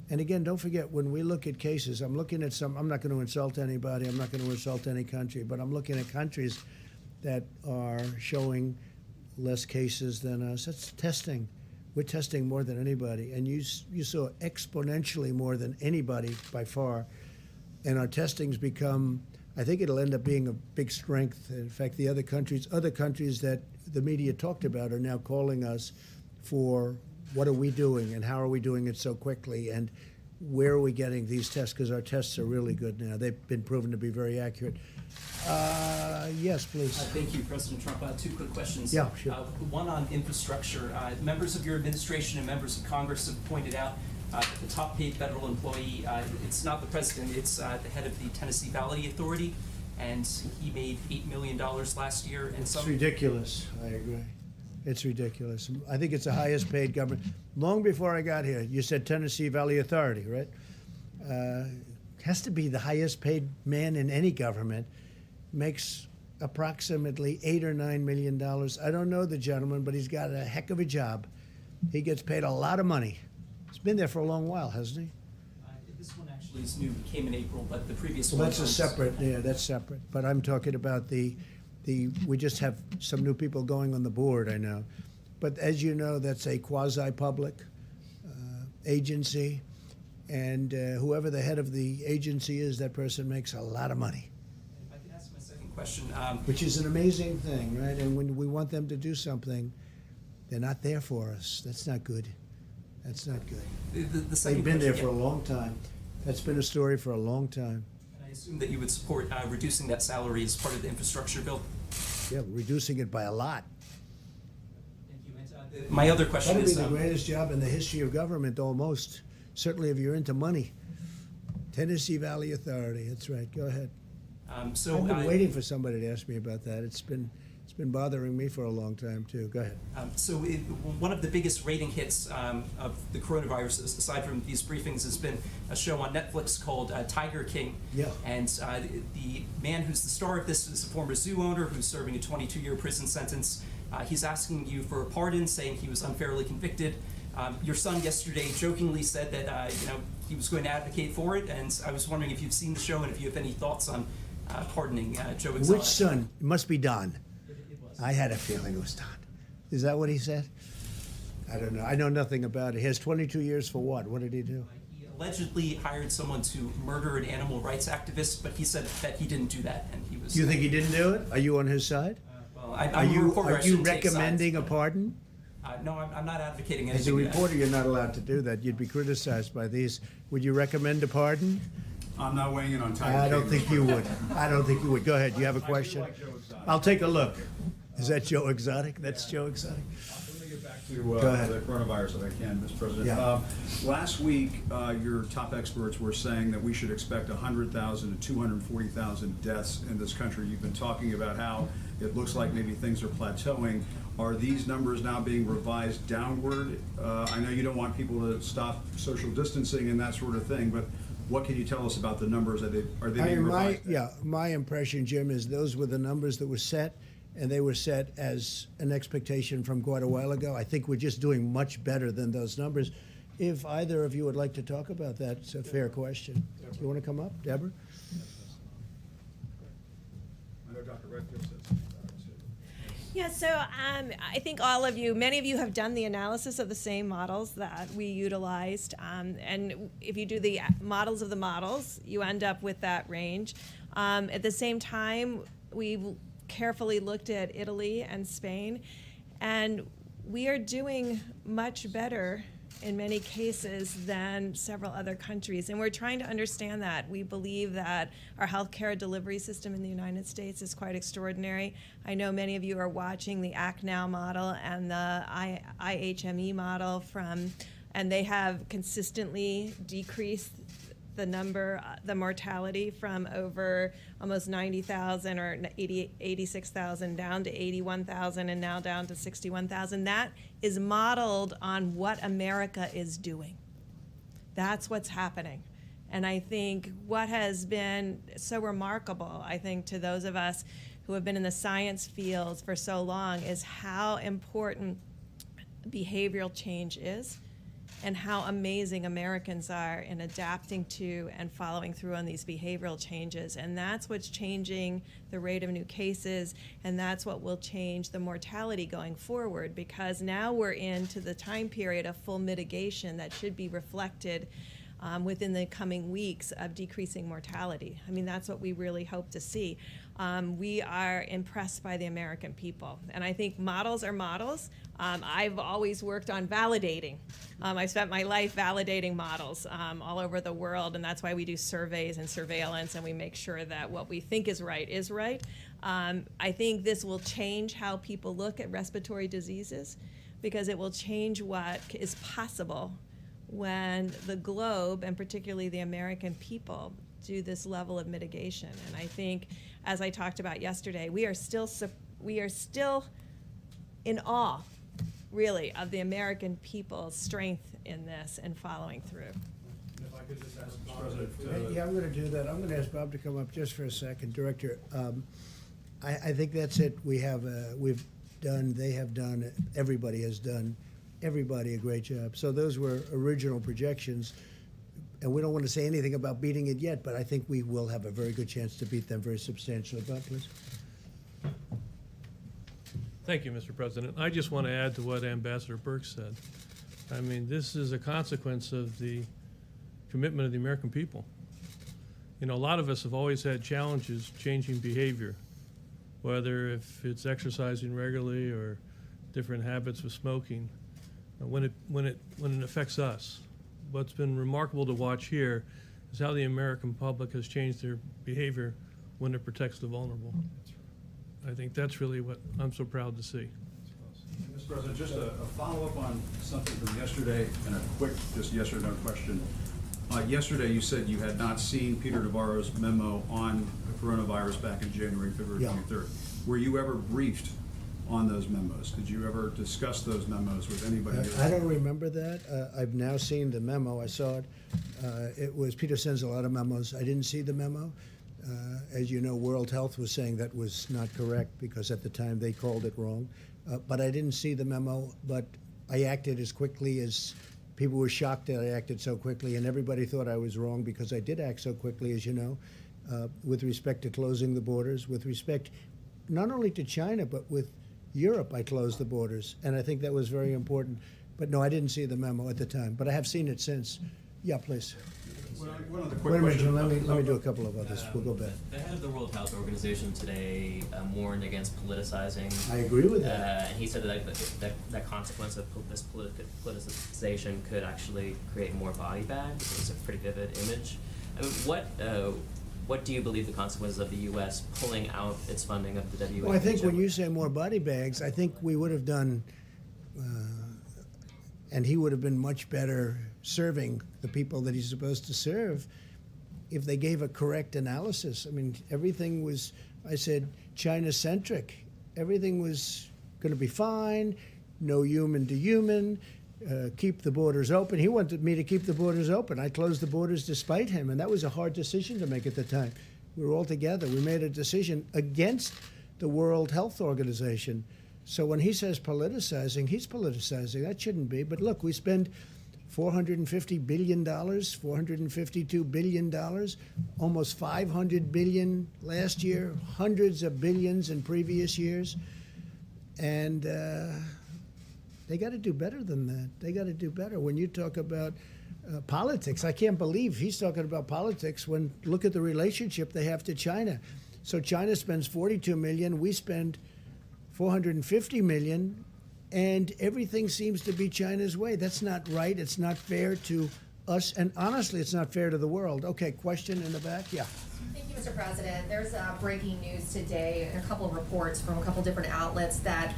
And again, don't forget, when we look at cases, I'm looking at I'm not going to insult anybody, I'm not going to insult any country, but I'm looking at countries that are showing less cases than us. That's testing. We're testing more than anybody. And you saw exponentially more than anybody by far. And our testing's become, I think it'll end up being a big strength. In fact, the other countries that the media talked about are now calling us for what are we doing and how are we doing it so quickly and where are we getting these tests, because our tests are really good now. They've been proven to be very accurate. Yes, please. Thank you, President Trump. Two quick questions. Yeah, sure. One on infrastructure. Members of your administration and members of Congress have pointed out that the top paid federal employee, it's not the president, it's the head of the Tennessee Valley Authority, and he made $8 million last year. And It's ridiculous. I agree. It's ridiculous. I think it's the highest paid government. Long before I got here, you said Tennessee Valley Authority, right? Has to be the highest paid man in any government. Makes approximately $8 or $9 million. I don't know the gentleman, but he's got a heck of a job. He gets paid a lot of money. He's been there for a long while, hasn't he? This one actually is new, came in April, but the previous Well, one that's was- that's separate. But I'm talking about we just have some new people going on the board, I know. But as you know, that's a quasi-public agency. And whoever the head of the agency is, that person makes a lot of money. If I could ask my second question. Which is an amazing thing, right? And when we want them to do something, they're not there for us. That's not good. That's not good. The second They've been there question- for a long time. That's been a story for a long time. And I assume that you would support reducing that salary as part of the infrastructure bill. Yeah, reducing it by a lot. Thank you. And, my other question That'd be is, the greatest job in the history of government, almost. Certainly if you're into money. Tennessee Valley Authority, that's right. Go ahead. so I've been waiting for somebody to ask me about that. It's been bothering me for a long time, too. Go ahead. One of the biggest rating hits of the coronavirus, aside from these briefings, has been a show on Netflix called Tiger King. Yeah. And the man who's the star of this is a former zoo owner who's serving a 22-year prison sentence. He's asking you for a pardon, saying he was unfairly convicted. Your son yesterday jokingly said that he was going to advocate for it, and I was wondering if you've seen the show and if you have any thoughts on pardoning Joe Exotic. Which son? It must be Don. I had a feeling it was Don. Is that what he said? I don't know. I know nothing about it. He has 22 years for what? What did he do? He allegedly hired someone to murder an animal rights activist, but he said that he didn't do that, and he was. Do you think he didn't do it? Are you on his side? Well, Are I'm a you reporter. I shouldn't take recommending sides. a pardon? No, I'm not advocating As a anything. reporter, you're not allowed to do that. You'd be criticized by these. Would you recommend a pardon? I'm not weighing in on Tiger I don't King. think you would. I don't think you would. Go ahead. You have a question? like Joe Exotic. I'll take a look. Is that Joe Exotic? That's Joe Exotic. Let me get back to Go ahead. the coronavirus if I can, Mr. President. Yeah. Last week, your top experts were saying that we should expect 100,000 to 240,000 deaths in this country. You've been talking about how it looks like maybe things are plateauing. Are these numbers now being revised downward? I know you don't want people to stop social distancing and that sort of thing, but what can you tell us about the numbers? Are they being revised? My impression, Jim, is those were the numbers that were set, and they were set as an expectation from quite a while ago. I think we're just doing much better than those numbers. If either of you would like to talk about that, it's a fair question. You want to come up, Deborah? I know Dr. Redfield said something about it too. Yeah, so I think many of you have done the analysis of the same models that we utilized. And if you do the models of the models, you end up with that range. At the same time, we carefully looked at Italy and Spain, and we are doing much better in many cases than several other countries. And we're trying to understand that. We believe that our healthcare delivery system in the United States is quite extraordinary. I know many of you are watching the Act Now model and the IHME model and they have consistently decreased the mortality from over almost 90,000 or 86,000 down to 81,000 and now down to 61,000. That is modeled on what America is doing. That's what's happening. And I think what has been so remarkable, I think, to those of us who have been in the science fields for so long is how important behavioral change is, and how amazing Americans are in adapting to and following through on these behavioral changes. And that's what's changing the rate of new cases, and that's what will change the mortality going forward, because now we're into the time period of full mitigation that should be reflected within the coming weeks of decreasing mortality. I mean, that's what we really hope to see. We are impressed by the American people. And I think models are models. I've always worked on validating. I spent my life validating models all over the world, and that's why we do surveys and surveillance, and we make sure that what we think is right is right. I think this will change how people look at respiratory diseases, because it will change what is possible when the globe, and particularly the American people, do this level of mitigation. And I think, as I talked about yesterday, we are still in awe, really, of the American people's strength in this and following through. If I could just ask Mr. President. Yeah, I'm going to do that. I'm going to ask Bob to come up just for a second. Director, I think that's it. They have done, everybody has done, everybody a great job. So those were original projections, and we don't want to say anything about beating it yet, but I think we will have a very good chance to beat them very substantially. Bob, please. Thank you, Mr. President. I just want to add to what Ambassador Burke said. I mean, this is a consequence of the commitment of the American people. You know, a lot of us have always had challenges changing behavior, whether if it's exercising regularly or different habits with smoking. When it affects us, what's been remarkable to watch here is how the American public has changed their behavior when it protects the vulnerable. I think that's really what I'm so proud to see. Mr. President, just a follow-up on something from yesterday and a quick, just yes or no question. Yesterday you said you had not seen Peter Navarro's memo on the coronavirus back in January, February 23rd. Were you ever briefed on those memos? Did you ever discuss those memos with anybody? I don't remember that. I've now seen the memo. I saw it. Peter sends a lot of memos. I didn't see the memo. As you know, World Health was saying that was not correct because at the time they called it wrong. But I didn't see the memo, but I acted as quickly as people were shocked that I acted so quickly, and everybody thought I was wrong because I did act so quickly, as you know, with respect to closing the borders, with respect not only to China, but with Europe. I closed the borders, and I think that was very important. But no, I didn't see the memo at the time, but I have seen it since. Yeah, please. One other quick Wait a minute, question. Jim, let me do a couple of others. We'll go back. The head of the World Health Organization today warned against politicizing. I agree with that. And he said that consequence of this politicization could actually create more body bags. It's a pretty vivid image. I mean, what do you believe the consequences of the U.S. pulling out its funding of the WHO? Well, I think when you say more body bags, I think we would have done, and he would have been much better serving the people that he's supposed to serve if they gave a correct analysis. I mean, everything was, I said, China-centric. Everything was going to be fine, no human to human, keep the borders open. He wanted me to keep the borders open. I closed the borders despite him, and that was a hard decision to make at the time. We were all together. We made a decision against the World Health Organization. So when he says politicizing, he's politicizing. That shouldn't be. But look, we spend $450 billion, $452 billion, almost $500 billion last year, hundreds of billions in previous years. And they got to do better than that. They got to do better. When you talk about politics, I can't believe he's talking about politics when look at the relationship they have to China. So China spends $42 million, we spend $450 million, and everything seems to be China's way. That's not right. It's not fair to us, and honestly, it's not fair to the world. Okay, question in the back? Yeah. Thank you, Mr. President. There's breaking news today, and a couple of reports from a couple different outlets that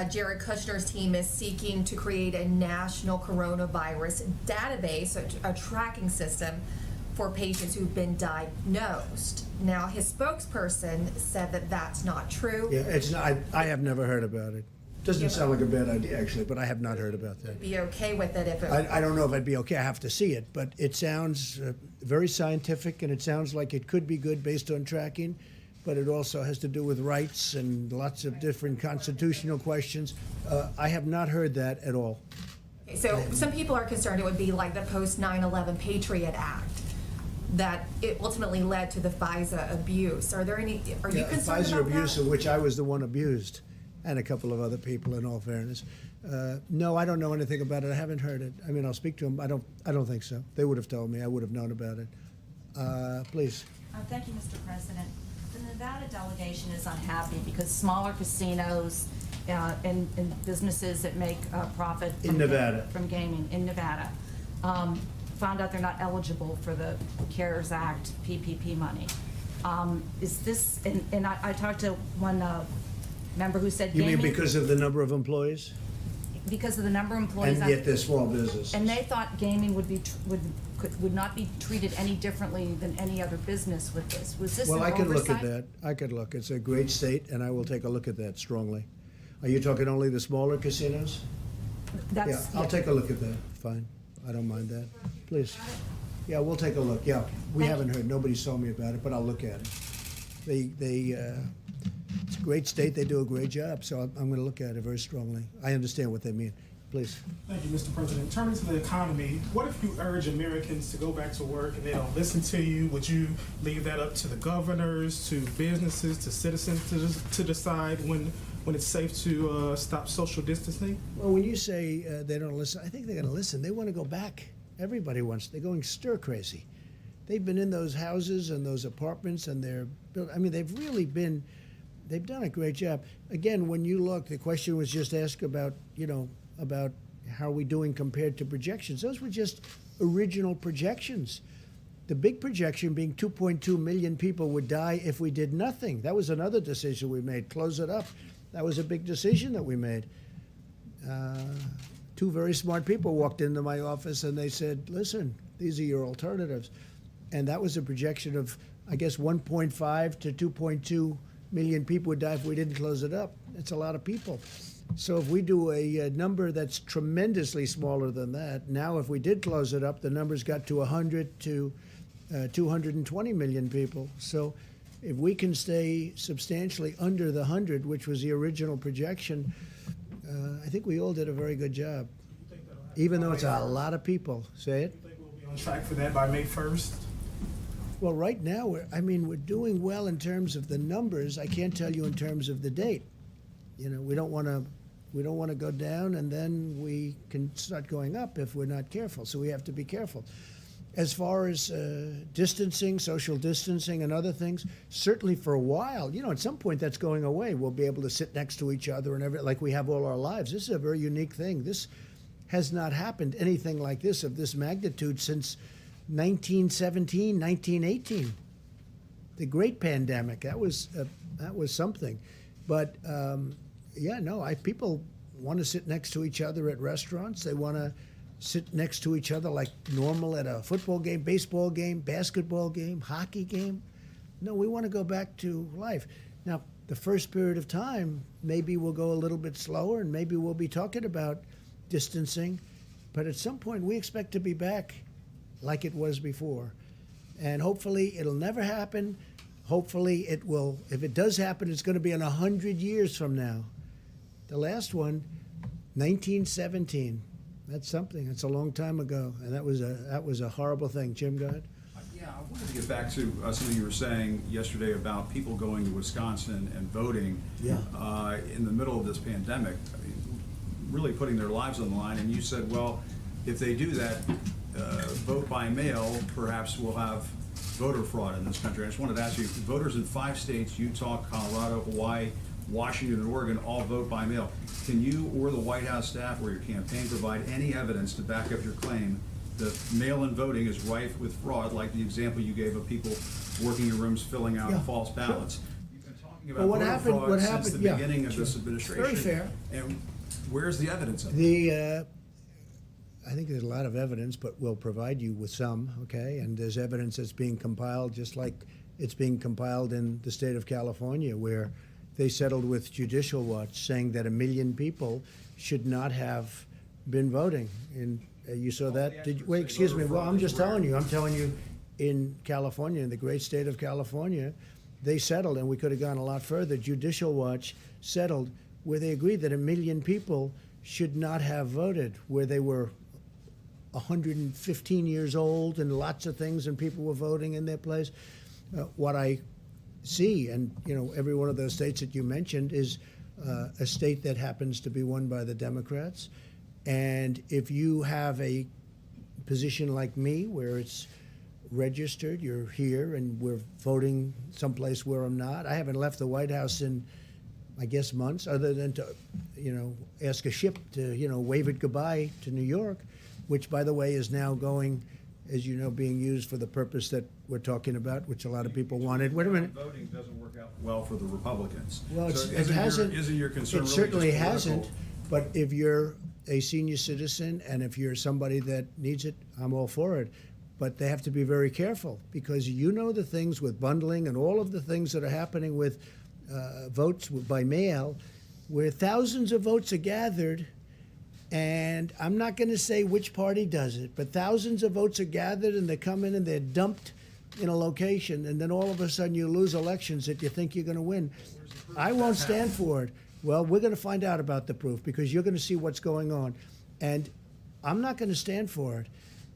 Jared Kushner's team is seeking to create a national coronavirus database, a tracking system for patients who've been diagnosed. Now, his spokesperson said that that's not true. Yeah, it's not. I have never heard about it. Doesn't sound like a bad idea, actually, but I have not heard about that. Be okay with it if it. I don't know if I'd be okay. I have to see it, but it sounds very scientific, and it sounds like it could be good based on tracking, but it also has to do with rights and lots of different constitutional questions. I have not heard that at all. Okay, so some people are concerned it would be like the post 9/11 Patriot Act, that it ultimately led to the FISA abuse. Are you concerned FISA about abuse, that? of which I was the one abused, and a couple of other people, in all fairness. No, I don't know anything about it. I haven't heard it. I mean, I'll speak to them. I don't think so. They would have told me. I would have known about it. Please. Thank you, Mr. President. The Nevada delegation is unhappy because smaller casinos and businesses that make profit from gaming in Nevada found out they're not eligible for the CARES Act PPP money. Is this, and I talked to one member who said You gaming. mean because of the number of employees? Because of the number of employees. And yet they're small business. And they thought gaming would not be treated any differently than any other business with this. Was this Well, an I could look oversight? at that. I could look. It's a great state, and I will take a look at that strongly. Are you talking only the smaller casinos? Yeah, I'll take a look at that. Fine. I don't mind that. Please. Yeah, we'll take a look. Yeah, we haven't heard. Nobody saw me about it, but I'll look at it. It's a great state. They do a great job, so I'm going to look at it very strongly. I understand what they mean. Please. Thank you, Mr. President. Turning to the economy, what if you urge Americans to go back to work and they don't listen to you? Would you leave that up to the governors, to businesses, to citizens to decide when it's safe to stop social distancing? Well, when you say they don't listen, I think they're going to listen. They want to go back. Everybody wants. They're going stir crazy. They've been in those houses and those apartments, and they've really been. They've done a great job. Again, when you look, the question was just asked about, about how are we doing compared to projections. Those were just original projections. The big projection being 2.2 million people would die if we did nothing. That was another decision we made. Close it up. That was a big decision that we made. Two very smart people walked into my office and they said, listen, these are your alternatives. And that was a projection of, I guess, 1.5 to 2.2 million people would die if we didn't close it up. It's a lot of people. So if we do a number that's tremendously smaller than that, now if we did close it up, the numbers got to 100 to 220 million people. So if we can stay substantially under the 100, which was the original projection, I think we all did a very good job. Even though it's a lot of people. Say it? You think we'll be on track for that by May 1st? Well, right now, we're doing well in terms of the numbers. I can't tell you in terms of the date. We don't want to go down, and then we can start going up if we're not careful. So we have to be careful. As far as distancing, social distancing, and other things, certainly for a while, at some point that's going away. We'll be able to sit next to each other and everything like we have all our lives. This is a very unique thing. This has not happened anything like this of this magnitude since 1917, 1918, the great pandemic. That was something. But people want to sit next to each other at restaurants. They want to sit next to each other like normal at a football game, baseball game, basketball game, hockey game. No, we want to go back to life. Now, the first period of time, maybe we'll go a little bit slower, and maybe we'll be talking about distancing. But at some point, we expect to be back like it was before. And hopefully it'll never happen. Hopefully it will. If it does happen, it's going to be in 100 years from now. The last one, 1917. That's something. It's a long time ago, and that was a horrible thing. Jim, go ahead. Yeah, I wanted to get back to something you were saying yesterday about people going to Wisconsin and voting in the middle of this pandemic, I mean, really putting their lives on the line. And you said, well, if they do that, vote by mail, perhaps we'll have voter fraud in this country. I just wanted to ask you, voters in 5 states, Utah, Colorado, Hawaii, Washington, and Oregon, all vote by mail. Can you or the White House staff or your campaign provide any evidence to back up your claim that mail-in voting is rife with fraud, like the example you gave of people working in rooms filling out false ballots? You've been talking about voter fraud since the beginning of this administration. Very fair. And where's the evidence of it? I think there's a lot of evidence, but we'll provide you with some, okay? And there's evidence that's being compiled, just like it's being compiled in the state of California, where they settled with Judicial Watch, saying that 1 million people should not have been voting. And you saw that? Did you, wait, excuse me. Well, I'm just telling you. I'm telling you, in California, in the great state of California, they settled, and we could have gone a lot further. Judicial Watch settled where they agreed that 1 million people should not have voted, where they were 115 years old and lots of things, and people were voting in their place. What I see, and every one of those states that you mentioned is a state that happens to be won by the Democrats. And if you have a position like me, where it's registered, you're here, and we're voting someplace where I'm not. I haven't left the White House in, I guess, months, other than to, ask a ship to, wave it goodbye to New York, which, by the way, is now going, as you know, being used for the purpose that we're talking about, which a lot of people wanted. Wait a minute. Voting doesn't work out well for the Republicans. Well, so it hasn't. Isn't your concern It really certainly just hasn't. But if you're a senior citizen and if you're somebody that needs it, I'm all for it. But they have to be very careful, because the things with bundling and all of the things that are happening with votes by mail, where thousands of votes are gathered. And I'm not going to say which party does it, but thousands of votes are gathered, and they come in and they're dumped in a location, and then all of a sudden you lose elections that you think you're going to win. I won't stand for it. Well, we're going to find out about the proof, because you're going to see what's going on. And I'm not going to stand for it.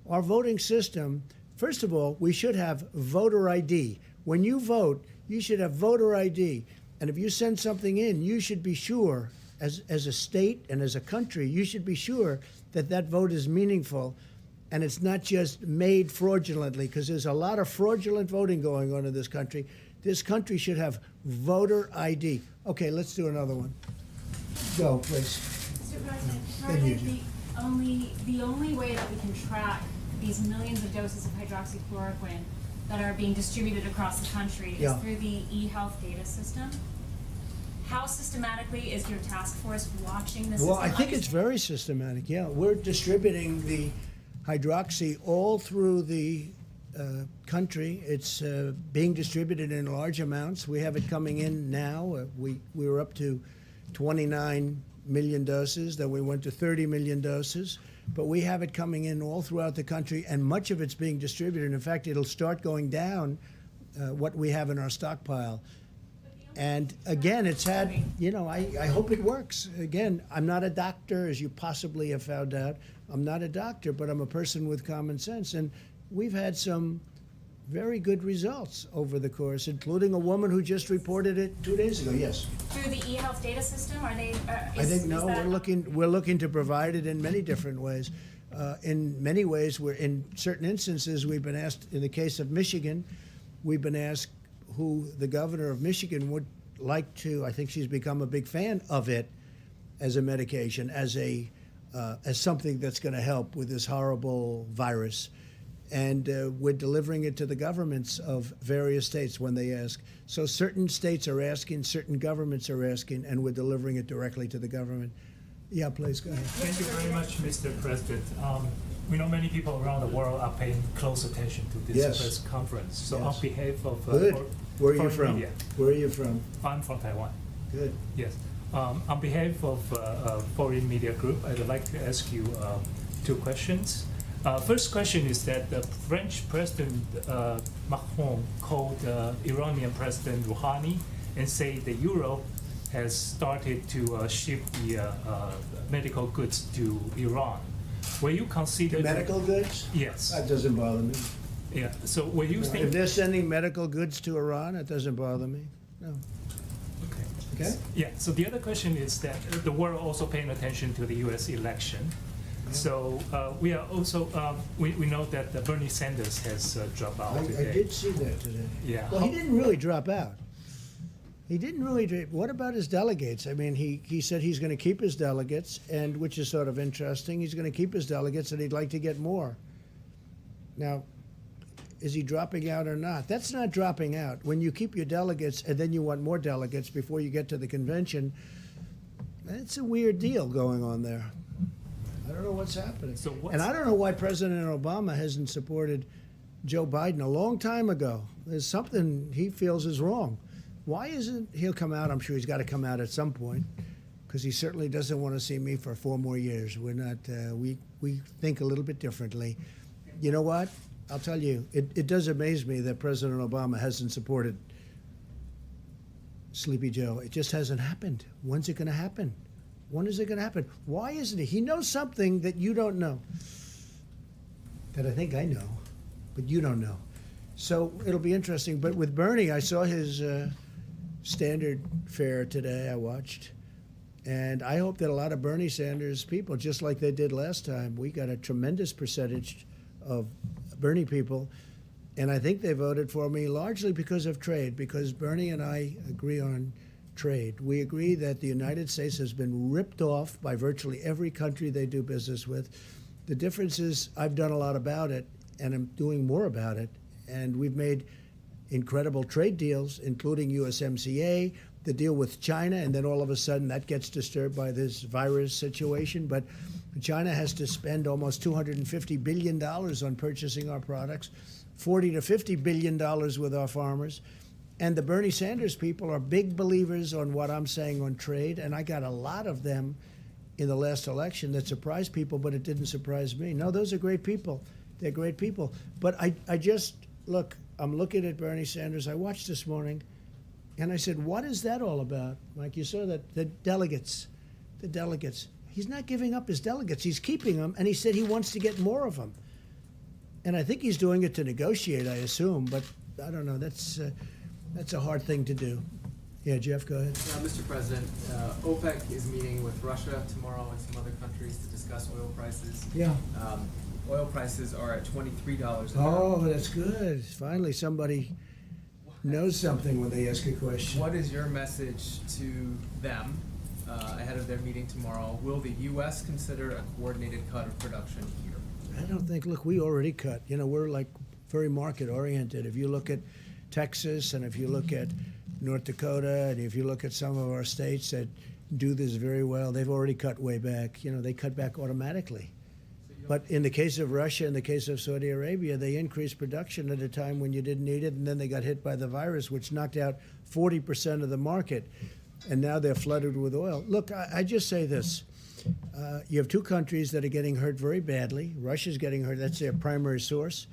Our voting system, first of all, we should have voter ID. When you vote, you should have voter ID. And if you send something in, you should be sure, as a state and as a country, you should be sure that that vote is meaningful and it's not just made fraudulently, because there's a lot of fraudulent voting going on in this country. This country should have voter ID. Okay, let's do another one. Go, please. Mr. President, Then you currently the only way that we can track these millions of doses of hydroxychloroquine that are being distributed across the country is through the eHealth data system. How systematically is your task force watching this? Well, I think it's very systematic, We're distributing the hydroxy all through the country. It's being distributed in large amounts. We have it coming in now. We were up to 29 million doses, then we went to 30 million doses. But we have it coming in all throughout the country, and much of it's being distributed. In fact, it'll start going down what we have in our stockpile. And again, it's had, I hope it works. Again, I'm not a doctor, as you possibly have found out. I'm not a doctor, but I'm a person with common sense. And we've had some very good results over the course, including a woman who just reported it 2 days ago. Yes. Through the eHealth data system, are they? I think no. We're looking to provide it in many different ways. In many ways, in certain instances, we've been asked. In the case of Michigan, we've been asked who the governor of Michigan would like to. I think she's become a big fan of it as a medication, as something that's going to help with this horrible virus. And we're delivering it to the governments of various states when they ask. So certain states are asking, certain governments are asking, and we're delivering it directly to the government. Yeah, please, go ahead. Thank you very much, Mr. President. We know many people around the world are paying close attention to this press conference. So on behalf of Where are you from? Media, Where are you from? I'm from Taiwan. Good. Yes. On behalf of Foreign Media Group, I'd like to ask you 2 questions. First question is that the French President Macron called Iranian President Rouhani and say that Europe has started to ship the medical goods to Iran. Will you consider The medical goods? Yes. That doesn't bother me. Yeah. So will you think? If they're sending medical goods to Iran, it doesn't bother me. No. Okay. Okay? Yeah. So the other question is that the world also paying attention to the U.S. election. So we are also we know that Bernie Sanders has dropped out I today. did see that today. Yeah. Well, he didn't really drop out. He didn't really. What about his delegates? I mean, he said he's going to keep his delegates, and which is sort of interesting. He's going to keep his delegates, and he'd like to get more. Now, is he dropping out or not? That's not dropping out. When you keep your delegates, and then you want more delegates before you get to the convention, that's a weird deal going on there. I don't know what's happening. So And I don't know why President Obama hasn't supported Joe Biden a long time ago. There's something he feels is wrong. Why isn't he'll come out? I'm sure he's got to come out at some point, because he certainly doesn't want to see me for 4 more years. We're not. We think a little bit differently. You know what? I'll tell you. It does amaze me that President Obama hasn't supported Sleepy Joe. It just hasn't happened. When's it going to happen? When is it going to happen? Why isn't he? He knows something that you don't know. That I think I know, but you don't know. So it'll be interesting. But with Bernie, I saw his standard fare today. I watched. And I hope that a lot of Bernie Sanders people, just like they did last time, we got a tremendous percentage of Bernie people. And I think they voted for me largely because of trade, because Bernie and I agree on trade. We agree that the United States has been ripped off by virtually every country they do business with. The difference is I've done a lot about it, and I'm doing more about it. And we've made incredible trade deals, including USMCA, the deal with China, and then all of a sudden that gets disturbed by this virus situation. But China has to spend almost $250 billion on purchasing our products, $40 to $50 billion with our farmers. And the Bernie Sanders people are big believers on what I'm saying on trade, and I got a lot of them in the last election that surprised people, but it didn't surprise me. No, those are great people. They're great people. But I just, look, I'm looking at Bernie Sanders. I watched this morning, and I said, what is that all about? Mike, you saw that, the delegates. He's not giving up his delegates. He's keeping them, and he said he wants to get more of them. And I think he's doing it to negotiate, I assume, but I don't know. That's a hard thing to do. Yeah, Jeff, go ahead. Mr. President, OPEC is meeting with Russia tomorrow and some other countries to discuss oil prices. Yeah. Oil prices are at $23 a barrel. Oh, that's good. Finally, somebody knows something when they ask a question. What is your message to them ahead of their meeting tomorrow? Will the U.S. consider a coordinated cut of production here? I don't think, look, we already cut. You know, we're like very market oriented. If you look at Texas, and if you look at North Dakota, and if you look at some of our states that do this very well, they've already cut way back. You know, they cut back automatically. But in the case of Russia, in the case of Saudi Arabia, they increased production at a time when you didn't need it, and then they got hit by the virus, which knocked out 40% of the market, and now they're flooded with oil. Look, I just say this. You have 2 countries that are getting hurt very badly. Russia's getting hurt. That's their primary source.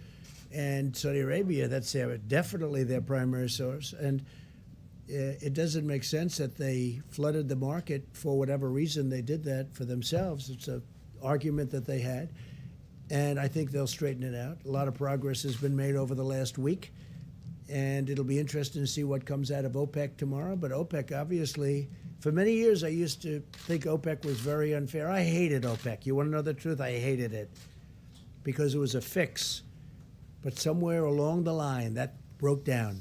And Saudi Arabia, that's definitely their primary source. And it doesn't make sense that they flooded the market for whatever reason they did that for themselves. It's an argument that they had. And I think they'll straighten it out. A lot of progress has been made over the last week. And it'll be interesting to see what comes out of OPEC tomorrow. But OPEC, obviously, for many years I used to think OPEC was very unfair. I hated OPEC. You want to know the truth? I hated it because it was a fix. But somewhere along the line, that broke down,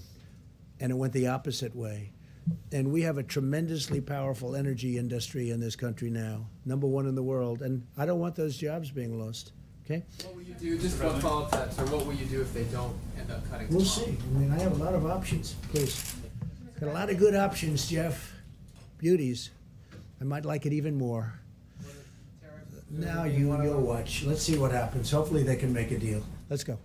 and it went the opposite way. And we have a tremendously powerful energy industry in this country now, #1 in the world, and I don't want those jobs being lost, okay? What will you do, just one follow-up to that, sir, what will you do if they don't end up cutting We'll tomorrow? see. I mean, I have a lot of options, please. Got a lot of good options, Jeff. Beauties. I might like it even more. Now you'll watch. Let's see what happens. Hopefully they can make a deal. Let's go.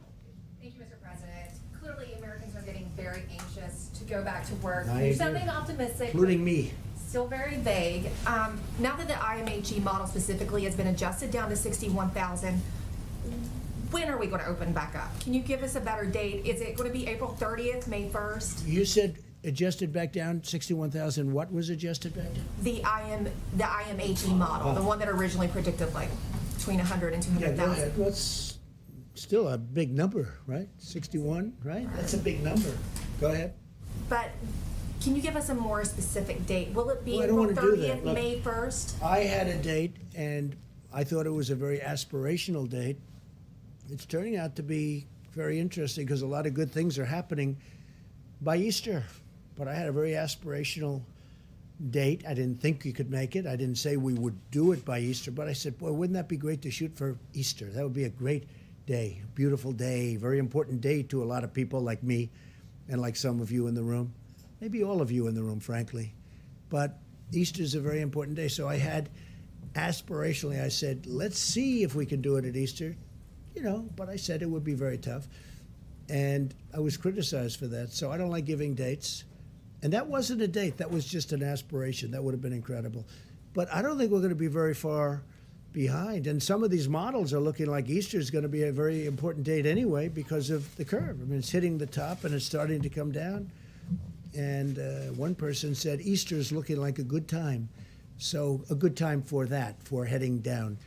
Thank you, Mr. President. Clearly, Americans are getting very anxious to go back to work. I There's agree. something optimistic. Including me. Still very vague. Now that the IMHE model specifically has been adjusted down to 61,000, when are we going to open back up? Can you give us a better date? Is it going to be April 30th, May 1st? You said adjusted back down 61,000. What was adjusted back down? The IMHE model, the one that originally predicted like between 100 and Yeah, go 200,000. ahead. Well, it's still a big number, right? 61, right? That's a big number. Go ahead. But can you give us a more specific date? Will it be Well, I don't April wanna do that. 30th, Look, May 1st? I had a date, and I thought it was a very aspirational date. It's turning out to be very interesting because a lot of good things are happening by Easter. But I had a very aspirational date. I didn't think you could make it. I didn't say we would do it by Easter, but I said, boy, wouldn't that be great to shoot for Easter? That would be a great day, beautiful day, very important day to a lot of people like me and like some of you in the room, maybe all of you in the room, frankly. But Easter is a very important day. So I had aspirationally, I said, let's see if we can do it at Easter, but I said it would be very tough. And I was criticized for that. So I don't like giving dates. And that wasn't a date. That was just an aspiration. That would have been incredible. But I don't think we're going to be very far behind. And some of these models are looking like Easter is going to be a very important date anyway because of the curve. I mean, it's hitting the top and it's starting to come down. And one person said Easter is looking like a good time. So a good time for that, for heading down.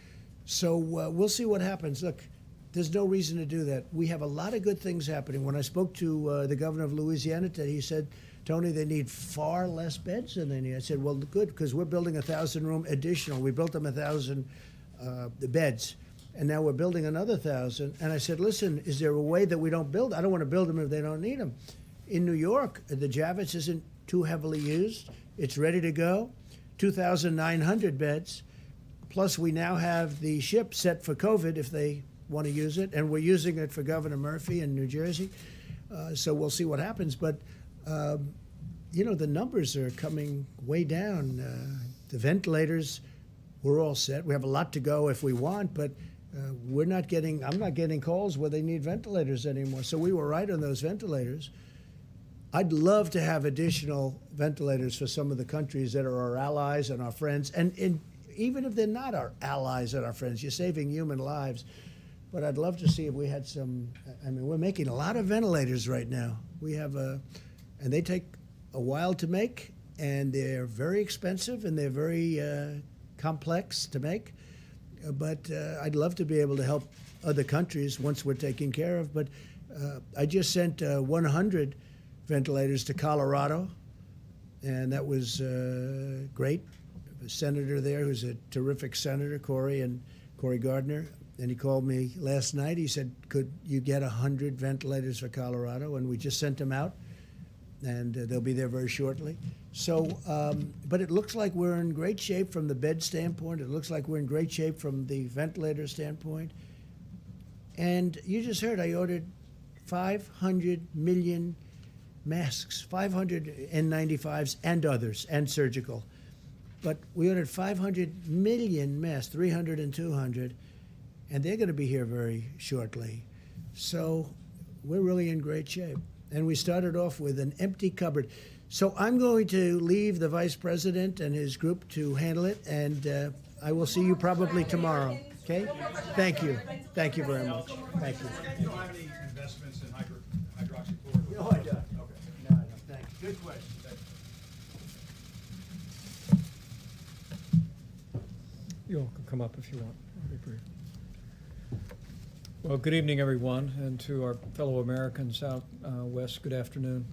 So we'll see what happens. Look, there's no reason to do that. We have a lot of good things happening. When I spoke to the governor of Louisiana today, he said, Tony, they need far less beds than they need. I said, well, good, because we're building 1,000-room additional. We built them 1,000 beds, and now we're building another 1,000. And I said, listen, is there a way that we don't build? I don't want to build them if they don't need them. In New York, the Javits isn't too heavily used. It's ready to go, 2,900 beds. Plus, we now have the ship set for COVID if they want to use it, and we're using it for Governor Murphy in New Jersey. So we'll see what happens. But the numbers are coming way down. The ventilators, we're all set. We have a lot to go if we want, but I'm not getting calls where they need ventilators anymore. So we were right on those ventilators. I'd love to have additional ventilators for some of the countries that are our allies and our friends. And even if they're not our allies and our friends, you're saving human lives. But I'd love to see if we had some. I mean, we're making a lot of ventilators right now. We have and they take a while to make, and they're very expensive, and they're very complex to make. But I'd love to be able to help other countries once we're taken care of. But I just sent 100 ventilators to Colorado, and that was great. A senator there who's a terrific senator, Cory Gardner. And he called me last night. He said, could you get 100 ventilators for Colorado? And we just sent them out, and they'll be there very shortly. So, but it looks like we're in great shape from the bed standpoint. It looks like we're in great shape from the ventilator standpoint. And you just heard I ordered 500 million masks, 500 N95s and others, and surgical. But we ordered 500 million masks, 300 and 200. And they're going to be here very shortly. So we're really in great shape. And we started off with an empty cupboard. So I'm going to leave the vice president and his group to handle it, and I will see you probably tomorrow. Okay? Thank you. Thank you very much. Thank you. You don't have any investments in hydroxychloroquine? No, I don't. Okay. No, thank you. Good question. You all can come up if you want. I'll be brief. Well, good evening, everyone, and to our fellow Americans out west, good afternoon.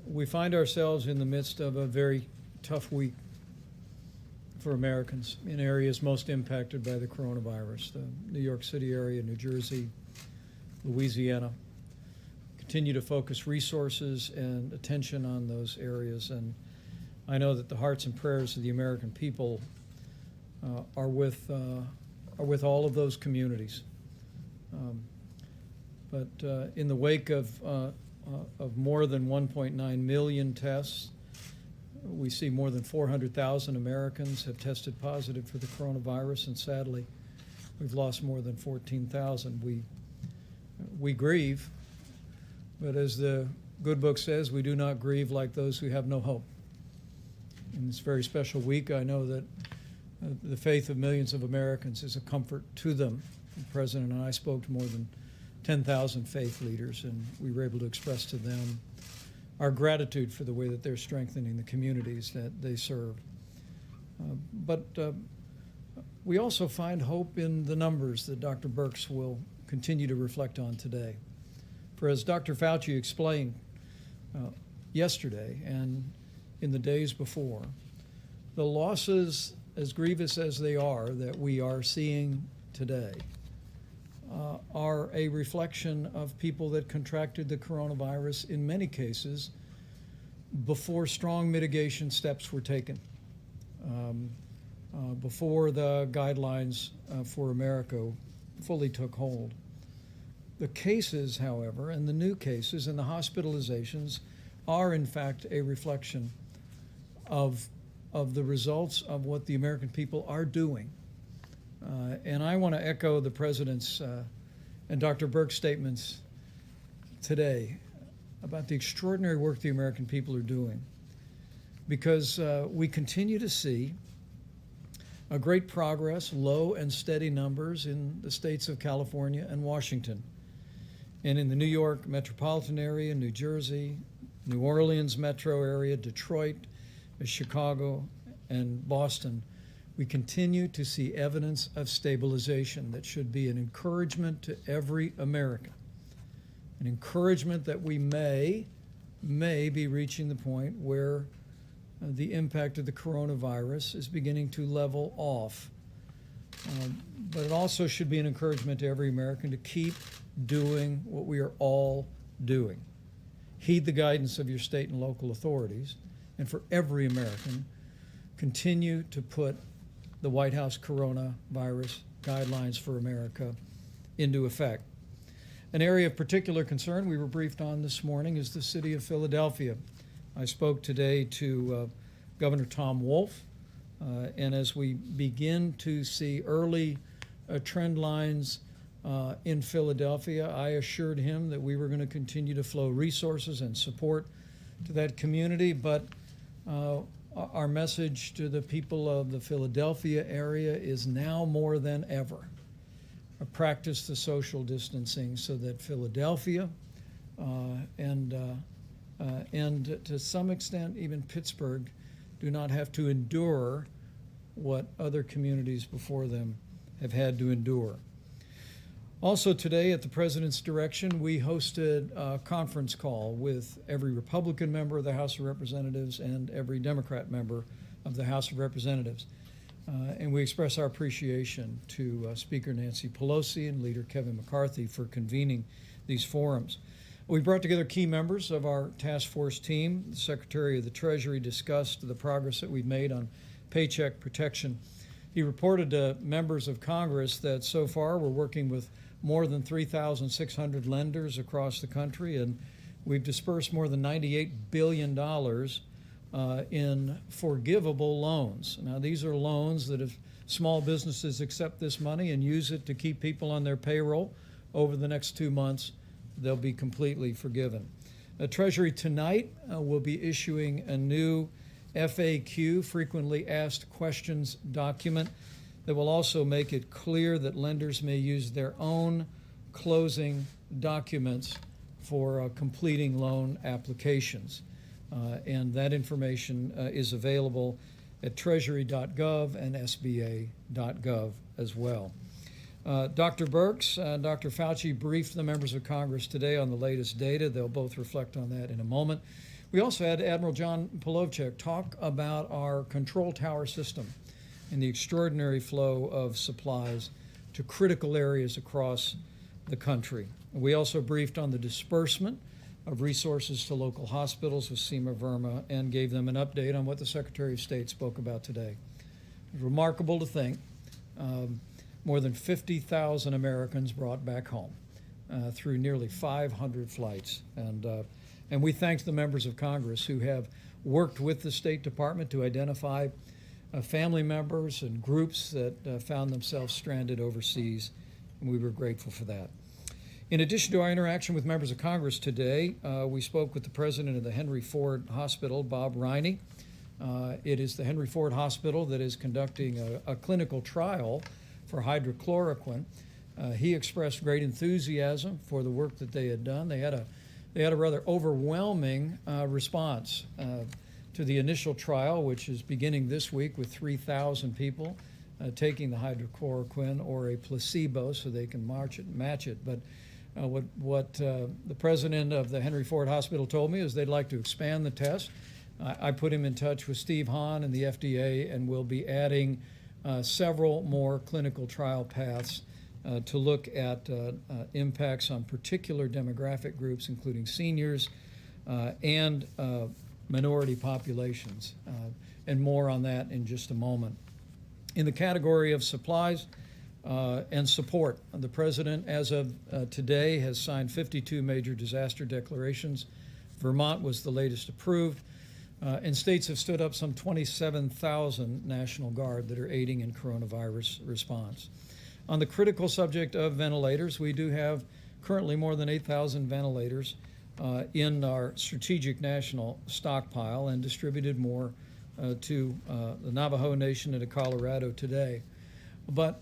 We find ourselves in the midst of a very tough week for Americans in areas most impacted by the coronavirus, the New York City area, New Jersey, Louisiana. Continue to focus resources and attention on those areas, and I know that the hearts and prayers of the American people are with all of those communities. But in the wake of more than 1.9 million tests, we see more than 400,000 Americans have tested positive for the coronavirus, and sadly, we've lost more than 14,000. We grieve, but as the good book says, we do not grieve like those who have no hope. In this very special week, I know that the faith of millions of Americans is a comfort to them. The President and I spoke to more than 10,000 faith leaders, and we were able to express to them our gratitude for the way that they're strengthening the communities that they serve. But we also find hope in the numbers that Dr. Birx will continue to reflect on today. For as Dr. Fauci explained yesterday and in the days before, the losses, as grievous as they are, that we are seeing today are a reflection of people that contracted the coronavirus in many cases before strong mitigation steps were taken, before the guidelines for America fully took hold. The cases, however, and the new cases and the hospitalizations are in fact a reflection of the results of what the American people are doing. And I want to echo the President's and Dr. Birx's statements today about the extraordinary work the American people are doing, because we continue to see a great progress, low and steady numbers in the states of California and Washington. And in the New York metropolitan area, New Jersey, New Orleans metro area, Detroit, Chicago, and Boston, we continue to see evidence of stabilization that should be an encouragement to every American. An encouragement that we may be reaching the point where the impact of the coronavirus is beginning to level off. But it also should be an encouragement to every American to keep doing what we are all doing. Heed the guidance of your state and local authorities, and for every American, continue to put the White House coronavirus guidelines for America into effect. An area of particular concern we were briefed on this morning is the city of Philadelphia. I spoke today to Governor Tom Wolf, and as we begin to see early trend lines in Philadelphia, I assured him that we were going to continue to flow resources and support to that community, but our message to the people of the Philadelphia area is now more than ever practice the social distancing so that Philadelphia and to some extent even Pittsburgh do not have to endure what other communities before them have had to endure. Also today, at the President's direction, we hosted a conference call with every Republican member of the House of Representatives and every Democrat member of the House of Representatives. And we express our appreciation to Speaker Nancy Pelosi and Leader Kevin McCarthy for convening these forums. We brought together key members of our task force team. The Secretary of the Treasury discussed the progress that we've made on paycheck protection. He reported to members of Congress that so far we're working with more than 3,600 lenders across the country, and we've dispersed more than $98 billion in forgivable loans. Now, these are loans that if small businesses accept this money and use it to keep people on their payroll over the next 2 months, they'll be completely forgiven. Treasury tonight will be issuing a new FAQ, Frequently Asked Questions document, that will also make it clear that lenders may use their own closing documents for completing loan applications. And that information is available at treasury.gov and sba.gov as well. Dr. Birx and Dr. Fauci briefed the members of Congress today on the latest data. They'll both reflect on that in a moment. We also had Admiral John Polovchik talk about our control tower system and the extraordinary flow of supplies to critical areas across the country. We also briefed on the disbursement of resources to local hospitals with Seema Verma and gave them an update on what the Secretary of State spoke about today. It's remarkable to think more than 50,000 Americans brought back home through nearly 500 flights. And we thank the members of Congress who have worked with the State Department to identify family members and groups that found themselves stranded overseas, and we were grateful for that. In addition to our interaction with members of Congress today, we spoke with the president of the Henry Ford Hospital, Bob Riney. It is the Henry Ford Hospital that is conducting a clinical trial for hydrochloroquine. He expressed great enthusiasm for the work that they had done. They had they had a rather overwhelming response to the initial trial, which is beginning this week with 3,000 people taking the hydrochloroquine or a placebo so they can match it. But what the president of the Henry Ford Hospital told me is they'd like to expand the test. I put him in touch with Steve Hahn and the FDA, and we'll be adding several more clinical trial paths to look at impacts on particular demographic groups, including seniors and minority populations, and more on that in just a moment. In the category of supplies and support, the president, as of today, has signed 52 major disaster declarations. Vermont was the latest approved, and states have stood up some 27,000 National Guard that are aiding in coronavirus response. On the critical subject of ventilators, we do have currently more than 8,000 ventilators in our strategic national stockpile, and distributed more to the Navajo Nation and to Colorado today. But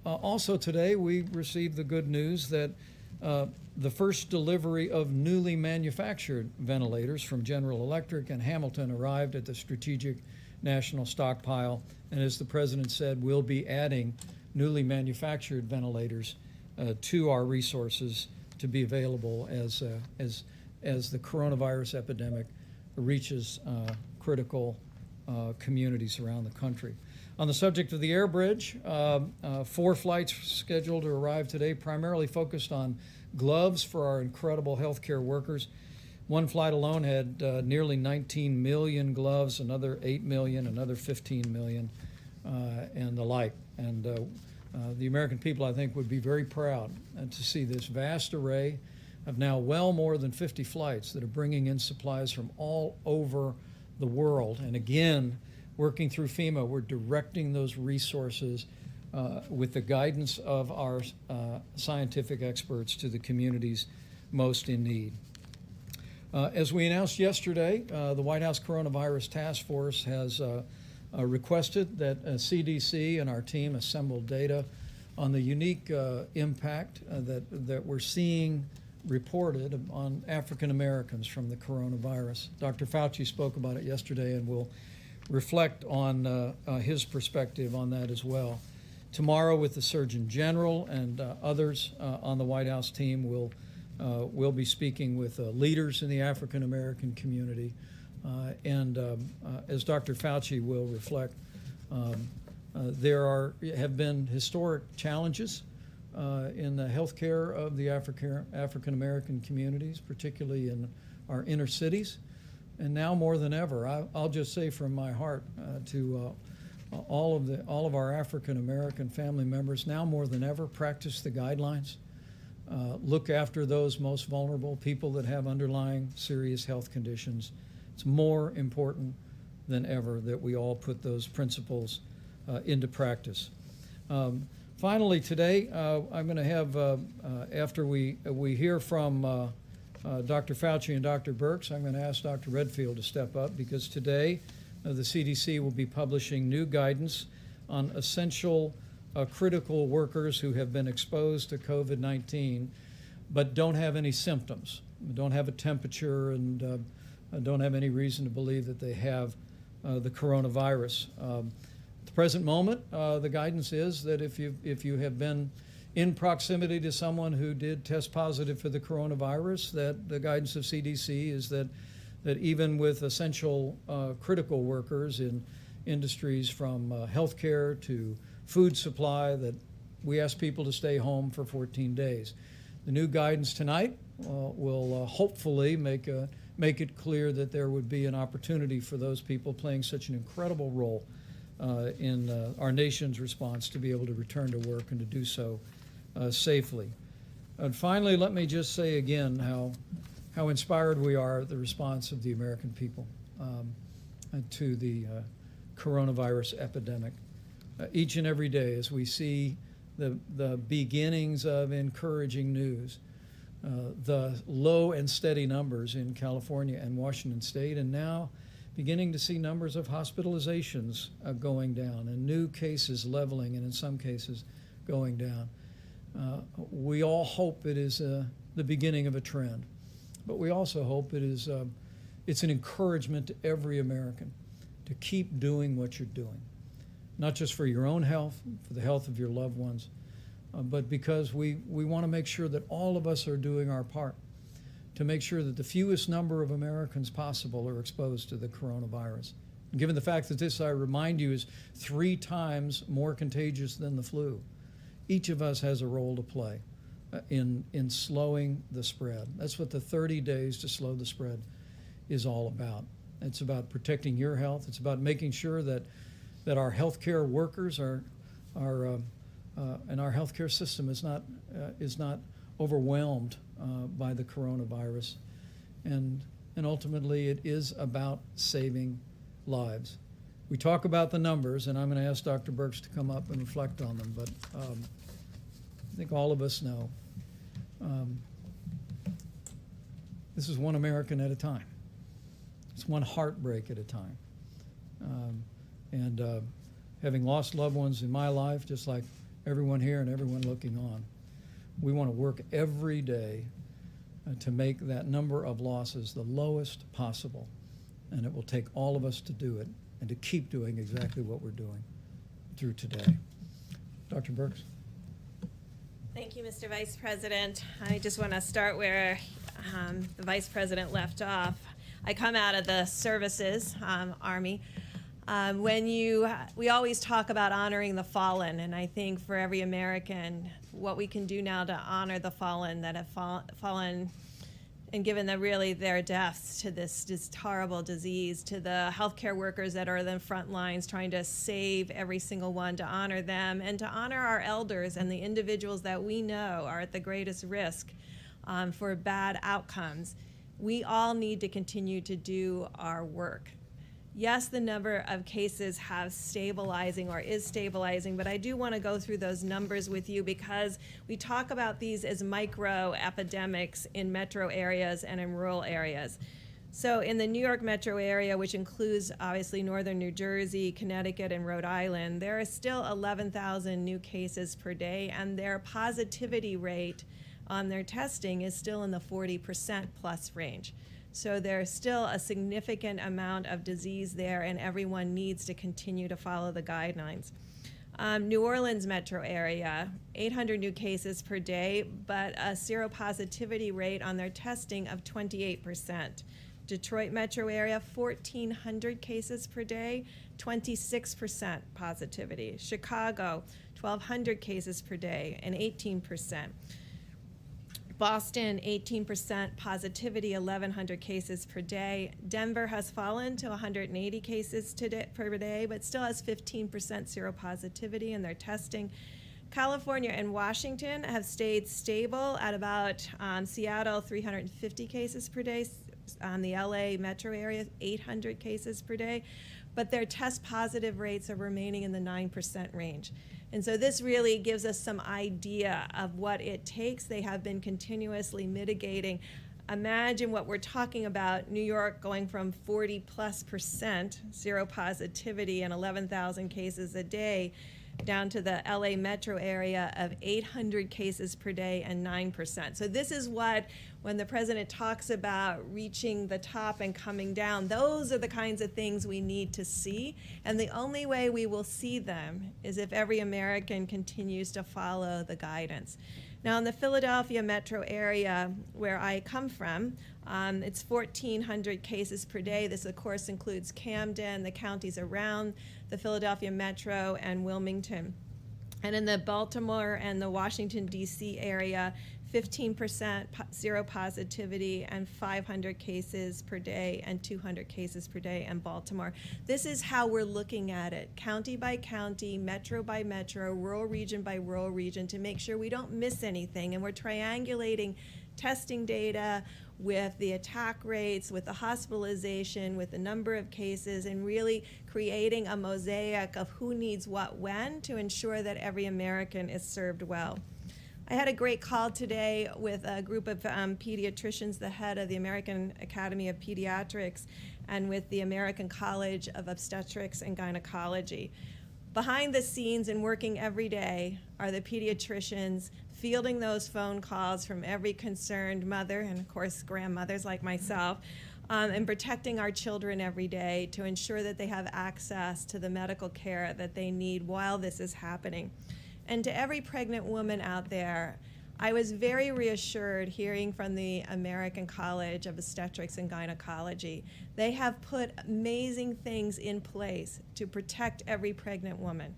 also today we received the good news that the first delivery of newly manufactured ventilators from General Electric and Hamilton arrived at the strategic national stockpile, and as the president said, we'll be adding newly manufactured ventilators to our resources to be available as the coronavirus epidemic reaches critical communities around the country. On the subject of the air bridge, 4 flights scheduled to arrive today, primarily focused on gloves for our incredible healthcare workers. One flight alone had nearly 19 million gloves, another 8 million, another 15 million, and the like. And the American people, I think, would be very proud to see this vast array of now well more than 50 flights that are bringing in supplies from all over the world. And again, working through FEMA, we're directing those resources with the guidance of our scientific experts to the communities most in need. As we announced yesterday, the White House Coronavirus Task Force has requested that CDC and our team assemble data on the unique impact that we're seeing reported on African Americans from the coronavirus. Dr. Fauci spoke about it yesterday, and will reflect on his perspective on that as well. Tomorrow, with the Surgeon General and others on the White House team, we'll be speaking with leaders in the African American community, and as Dr. Fauci will reflect, there have been historic challenges in the healthcare of the African American communities, particularly in our inner cities, and now more than ever, I'll just say from my heart to all of our African American family members, now more than ever, practice the guidelines. Look after those most vulnerable, people that have underlying serious health conditions. It's more important than ever that we all put those principles into practice. Finally, today, I'm going to have, after we hear from Dr. Fauci and Dr. Birx, I'm going to ask Dr. Redfield to step up, because today the CDC will be publishing new guidance on essential critical workers who have been exposed to COVID-19 but don't have any symptoms, don't have a temperature, and don't have any reason to believe that they have the coronavirus. At the present moment, the guidance is that if you have been in proximity to someone who did test positive for the coronavirus, that the guidance of CDC is that even with essential critical workers in industries from healthcare to food supply, that we ask people to stay home for 14 days. The new guidance tonight will hopefully make it clear that there would be an opportunity for those people playing such an incredible role in our nation's response to be able to return to work and to do so safely. And finally, let me just say again how inspired we are at the response of the American people to the coronavirus epidemic. Each and every day, as we see the beginnings of encouraging news, the low and steady numbers in California and Washington State, and now beginning to see numbers of hospitalizations going down and new cases leveling, and in some cases going down. We all hope it is the beginning of a trend. but we also hope it's an encouragement to every American to keep doing what you're doing, not just for your own health, for the health of your loved ones, but because we want to make sure that all of us are doing our part to make sure that the fewest number of Americans possible are exposed to the coronavirus. Given the fact that this, I remind you, is 3 times more contagious than the flu, each of us has a role to play in slowing the spread. That's what the 30 days to slow the spread is all about. It's about protecting your health. It's about making sure that our healthcare workers and our healthcare system is not overwhelmed by the coronavirus, and ultimately it is about saving lives. We talk about the numbers, and I'm going to ask Dr. Birx to come up and reflect on them, but I think all of us know this is one American at a time. It's one heartbreak at a time. Having lost loved ones in my life, just like everyone here and everyone looking on, we want to work every day to make that number of losses the lowest possible. And it will take all of us to do it and to keep doing exactly what we're doing through today. Dr. Birx. Thank you, Mr. Vice President. I just want to start where the Vice President left off. I come out of the services, Army. We always talk about honoring the fallen, and I think for every American, what we can do now to honor the fallen that have fallen and given them really their deaths to this horrible disease, to the healthcare workers that are in the front lines trying to save every single one, to honor them, and to honor our elders and the individuals that we know are at the greatest risk for bad outcomes. We all need to continue to do our work. Yes, the number of cases is stabilizing, but I do want to go through those numbers with you because we talk about these as micro epidemics in metro areas and in rural areas. So in the New York metro area, which includes obviously northern New Jersey, Connecticut, and Rhode Island, there are still 11,000 new cases per day, and their positivity rate on their testing is still in the 40% plus range. So there's still a significant amount of disease there, and everyone needs to continue to follow the guidelines. New Orleans metro area, 800 new cases per day, but a seropositivity rate on their testing of 28%. Detroit metro area, 1,400 cases per day, 26% positivity. Chicago, 1,200 cases per day, and 18%. Boston, 18% positivity, 1,100 cases per day. Denver has fallen to 180 cases per day, but still has 15% seropositivity in their testing. California and Washington have stayed stable at about Seattle, 350 cases per day. On the LA metro area, 800 cases per day. But their test positive rates are remaining in the 9% range. And so this really gives us some idea of what it takes. They have been continuously mitigating. Imagine what we're talking about, New York going from 40+% seropositivity and 11,000 cases a day down to the LA metro area of 800 cases per day and 9%. So this is what, when the president talks about reaching the top and coming down, those are the kinds of things we need to see. And the only way we will see them is if every American continues to follow the guidance. Now, in the Philadelphia metro area, where I come from, it's 1,400 cases per day. This, of course, includes Camden, the counties around the Philadelphia metro, and Wilmington. And in the Baltimore and the Washington, D.C. area, 15% seropositivity and 500 cases per day and 200 cases per day in Baltimore. This is how we're looking at it, county by county, metro by metro, rural region by rural region, to make sure we don't miss anything. And we're triangulating testing data with the attack rates, with the hospitalization, with the number of cases, and really creating a mosaic of who needs what when to ensure that every American is served well. I had a great call today with a group of pediatricians, the head of the American Academy of Pediatrics, and with the American College of Obstetrics and Gynecology. Behind the scenes and working every day are the pediatricians fielding those phone calls from every concerned mother and, of course, grandmothers like myself, and protecting our children every day to ensure that they have access to the medical care that they need while this is happening. And to every pregnant woman out there, I was very reassured hearing from the American College of Obstetrics and Gynecology. They have put amazing things in place to protect every pregnant woman.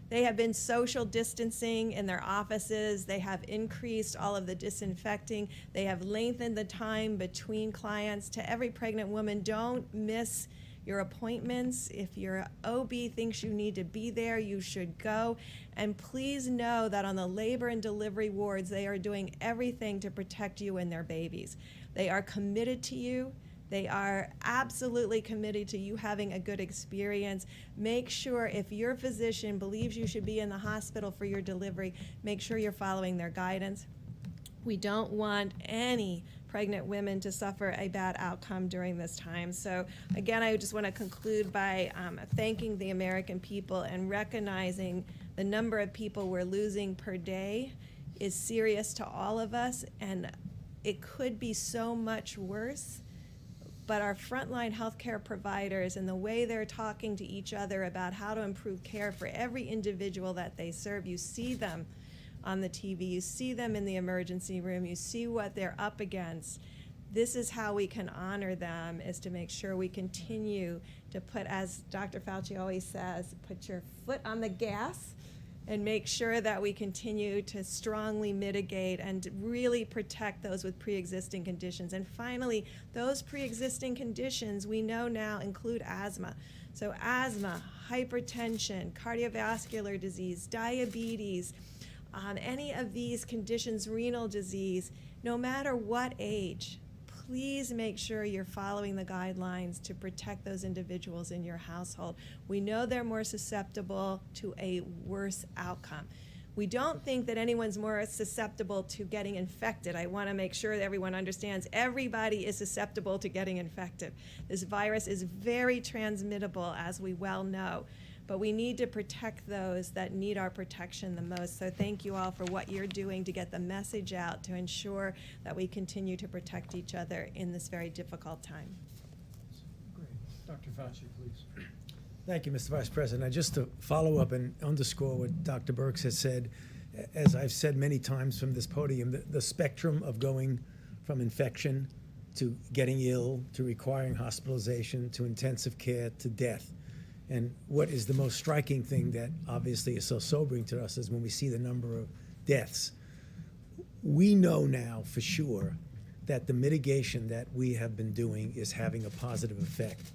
They have been social distancing in their offices. They have increased all of the disinfecting. They have lengthened the time between clients. To every pregnant woman, don't miss your appointments. If your OB thinks you need to be there, you should go. And please know that on the labor and delivery wards, they are doing everything to protect you and their babies. They are committed to you. They are absolutely committed to you having a good experience. Make sure if your physician believes you should be in the hospital for your delivery, make sure you're following their guidance. We don't want any pregnant women to suffer a bad outcome during this time. So again, I just want to conclude by thanking the American people and recognizing the number of people we're losing per day is serious to all of us, and it could be so much worse. But our frontline healthcare providers and the way they're talking to each other about how to improve care for every individual that they serve, you see them on the TV, you see them in the emergency room, you see what they're up against. This is how we can honor them, is to make sure we continue to put, as Dr. Fauci always says, put your foot on the gas and make sure that we continue to strongly mitigate and really protect those with pre-existing conditions. And finally, those pre-existing conditions we know now include asthma. So asthma, hypertension, cardiovascular disease, diabetes, any of these conditions, renal disease, no matter what age, please make sure you're following the guidelines to protect those individuals in your household. We know they're more susceptible to a worse outcome. We don't think that anyone's more susceptible to getting infected. I want to make sure that everyone understands everybody is susceptible to getting infected. This virus is very transmittable, as we well know. But we need to protect those that need our protection the most. So thank you all for what you're doing to get the message out to ensure that we continue to protect each other in this very difficult time. Great. Dr. Fauci, please. Thank you, Mr. Vice President. Just to follow up and underscore what Dr. Birx has said, as I've said many times from this podium, the spectrum of going from infection to getting ill to requiring hospitalization to intensive care to death. And what is the most striking thing that obviously is so sobering to us is when we see the number of deaths. We know now for sure that the mitigation that we have been doing is having a positive effect,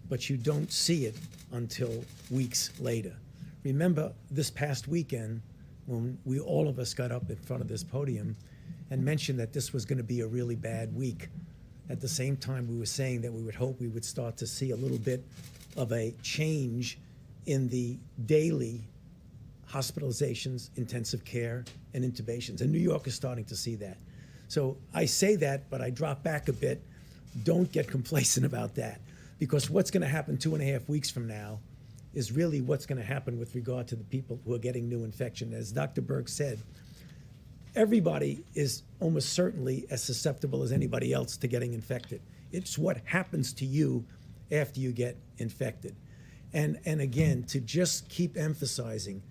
but you don't see it until weeks later. Remember this past weekend when all of us got up in front of this podium and mentioned that this was going to be a really bad week. At the same time, we were saying that we would hope we would start to see a little bit of a change in the daily hospitalizations, intensive care, and intubations. And New York is starting to see that. So I say that, but I drop back a bit. Don't get complacent about that, because what's going to happen 2.5 weeks from now is really what's going to happen with regard to the people who are getting new infection. As Dr. Birx said, everybody is almost certainly as susceptible as anybody else to getting infected. It's what happens to you after you get infected. And again, to just keep emphasizing,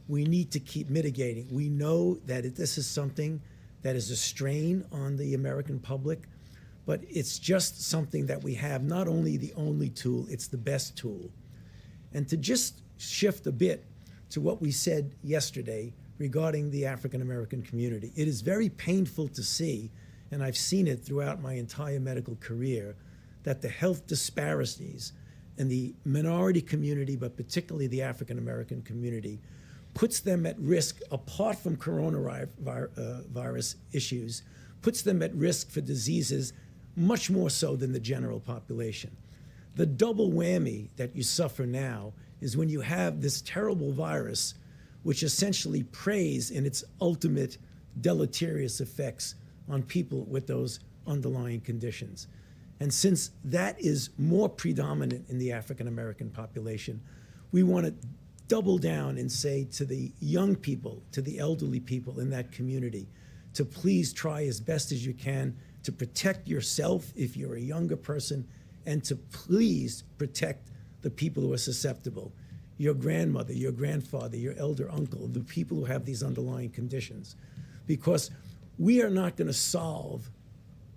we need to keep mitigating. We know that this is something that is a strain on the American public, but it's just something that we have, not only the only tool, it's the best tool. And to just shift a bit to what we said yesterday regarding the African American community, it is very painful to see, and I've seen it throughout my entire medical career, that the health disparities in the minority community, but particularly the African American community, puts them at risk, apart from coronavirus issues, puts them at risk for diseases much more so than the general population. The double whammy that you suffer now is when you have this terrible virus, which essentially preys in its ultimate deleterious effects on people with those underlying conditions. And since that is more predominant in the African American population, we want to double down and say to the young people, to the elderly people in that community, to please try as best as you can to protect yourself if you're a younger person, and to please protect the people who are susceptible. Your grandmother, your grandfather, your elder uncle, the people who have these underlying conditions. Because we are not going to solve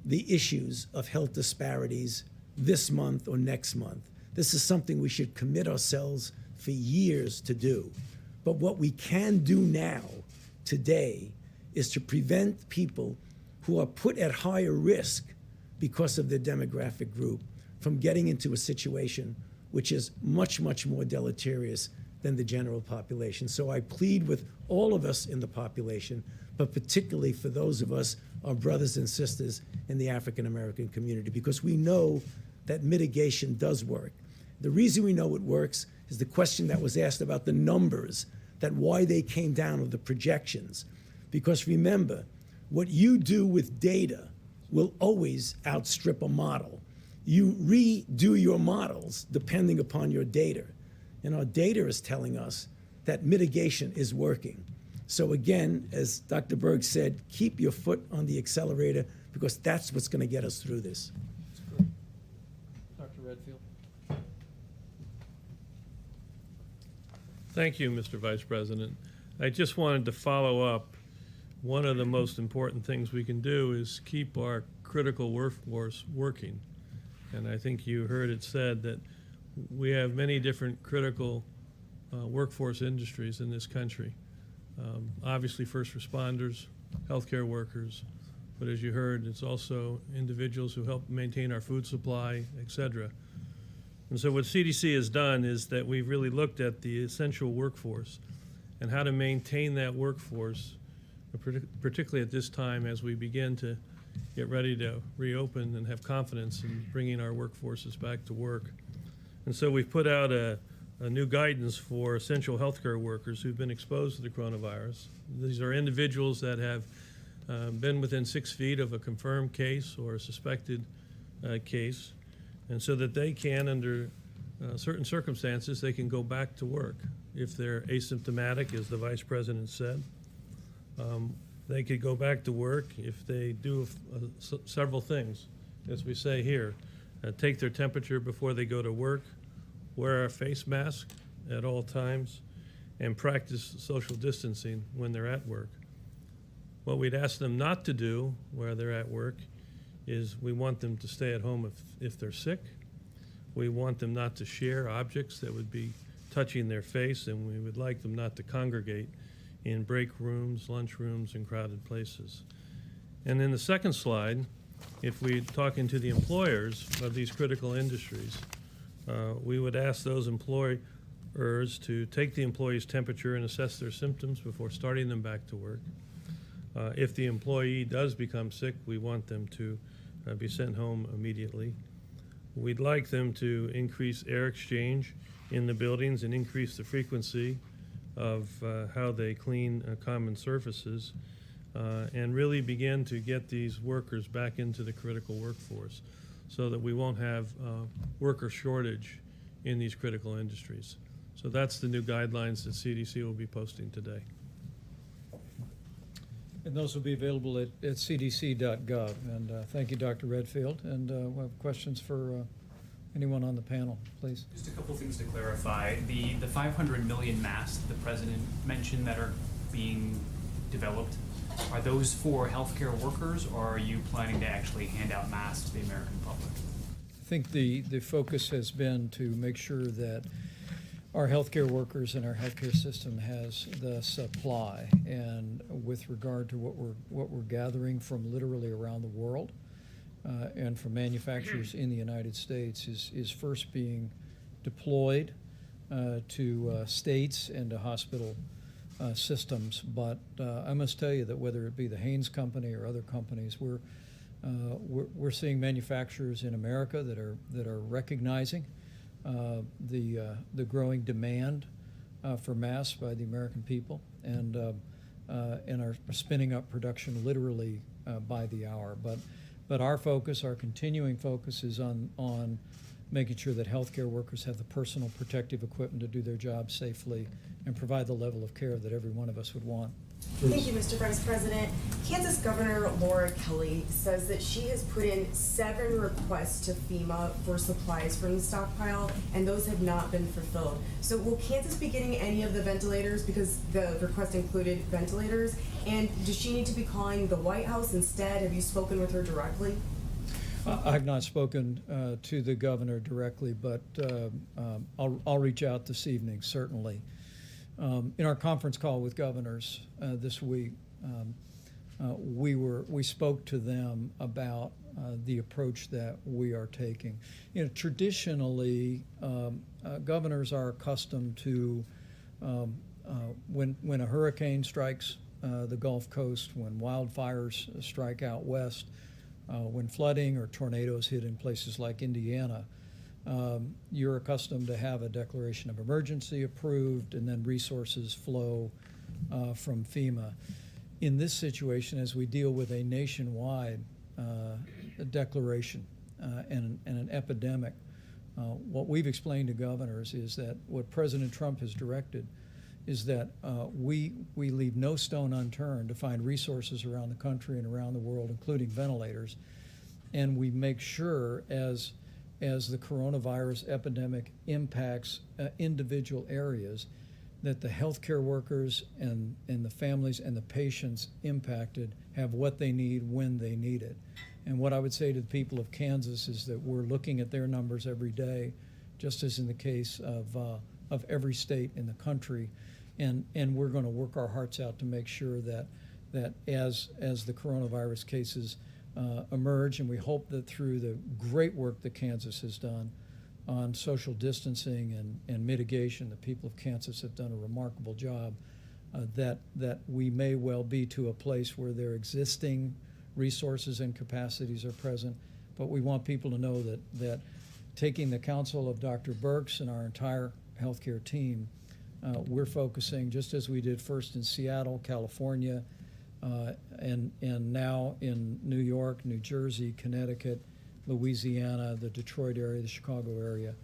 the issues of health disparities this month or next month. This is something we should commit ourselves for years to do. But what we can do now, today, is to prevent people who are put at higher risk because of their demographic group from getting into a situation which is much, much more deleterious than the general population. So I plead with all of us in the population, but particularly for those of us, our brothers and sisters in the African American community, because we know that mitigation does work. The reason we know it works is the question that was asked about the numbers, that why they came down, or the projections. Because remember, what you do with data will always outstrip a model. You redo your models depending upon your data. And our data is telling us that mitigation is working. So again, as Dr. Berg said, keep your foot on the accelerator, because that's what's going to get us through this. Dr. Redfield. Thank you, Mr. Vice President. I just wanted to follow up. One of the most important things we can do is keep our critical workforce working. And I think you heard it said that we have many different critical workforce industries in this country. Obviously, first responders, healthcare workers, but as you heard, it's also individuals who help maintain our food supply, et cetera. And so what CDC has done is that we've really looked at the essential workforce and how to maintain that workforce, particularly at this time as we begin to get ready to reopen and have confidence in bringing our workforces back to work. And so we've put out a new guidance for essential healthcare workers who've been exposed to the coronavirus. These are individuals that have been within 6 feet of a confirmed case or a suspected case, and so that they can, under certain circumstances, they can go back to work. If they're asymptomatic, as the Vice President said, they could go back to work if they do several things, as we say here. Take their temperature before they go to work, wear a face mask at all times, and practice social distancing when they're at work. What we'd ask them not to do while they're at work is we want them to stay at home if they're sick. We want them not to share objects that would be touching their face, and we would like them not to congregate in break rooms, lunch rooms, and crowded places. And in the second slide, if we're talking to the employers of these critical industries, we would ask those employers to take the employee's temperature and assess their symptoms before starting them back to work. If the employee does become sick, we want them to be sent home immediately. We'd like them to increase air exchange in the buildings and increase the frequency of how they clean common surfaces, and really begin to get these workers back into the critical workforce so that we won't have worker shortage in these critical industries. So that's the new guidelines that CDC will be posting today. And those will be available at cdc.gov. And thank you, Dr. Redfield. And we'll have questions for anyone on the panel, please. Just a couple things to clarify. The 500 million masks the president mentioned that are being developed, are those for healthcare workers, or are you planning to actually hand out masks to the American public? I think the focus has been to make sure that our healthcare workers and our healthcare system has the supply. And with regard to what we're gathering from literally around the world, and from manufacturers in the United States is first being deployed to states and to hospital systems. But I must tell you that whether it be the Haynes Company or other companies, we're seeing manufacturers in America that are recognizing the growing demand for masks by the American people, and are spinning up production literally by the hour. But our focus, our continuing focus, is on making sure that healthcare workers have the personal protective equipment to do their job safely and provide the level of care that every one of us would want. Thank you, Mr. Vice President. Kansas Governor Laura Kelly says that she has put in 7 requests to FEMA for supplies from the stockpile, and those have not been fulfilled. So will Kansas be getting any of the ventilators, because the request included ventilators? And does she need to be calling the White House instead? Have you spoken with her directly? I've not spoken to the governor directly, but I'll reach out this evening, certainly. In our conference call with governors this week, we spoke to them about the approach that we are taking. You know, traditionally, governors are accustomed to when a hurricane strikes the Gulf Coast, when wildfires strike out west, when flooding or tornadoes hit in places like Indiana, you're accustomed to have a declaration of emergency approved and then resources flow from FEMA. In this situation, as we deal with a nationwide declaration and an epidemic, what we've explained to governors is that what President Trump has directed is that we leave no stone unturned to find resources around the country and around the world, including ventilators, and we make sure as the coronavirus epidemic impacts individual areas, that the healthcare workers and the families and the patients impacted have what they need when they need it. And what I would say to the people of Kansas is that we're looking at their numbers every day, just as in the case of every state in the country, and we're going to work our hearts out to make sure that as the coronavirus cases emerge, and we hope that through the great work that Kansas has done on social distancing and mitigation, the people of Kansas have done a remarkable job, that we may well be to a place where their existing resources and capacities are present. But we want people to know that taking the counsel of Dr. Birx and our entire healthcare team, we're focusing, just as we did first in Seattle, California, and now in New York, New Jersey, Connecticut, Louisiana, the Detroit area, the Chicago area.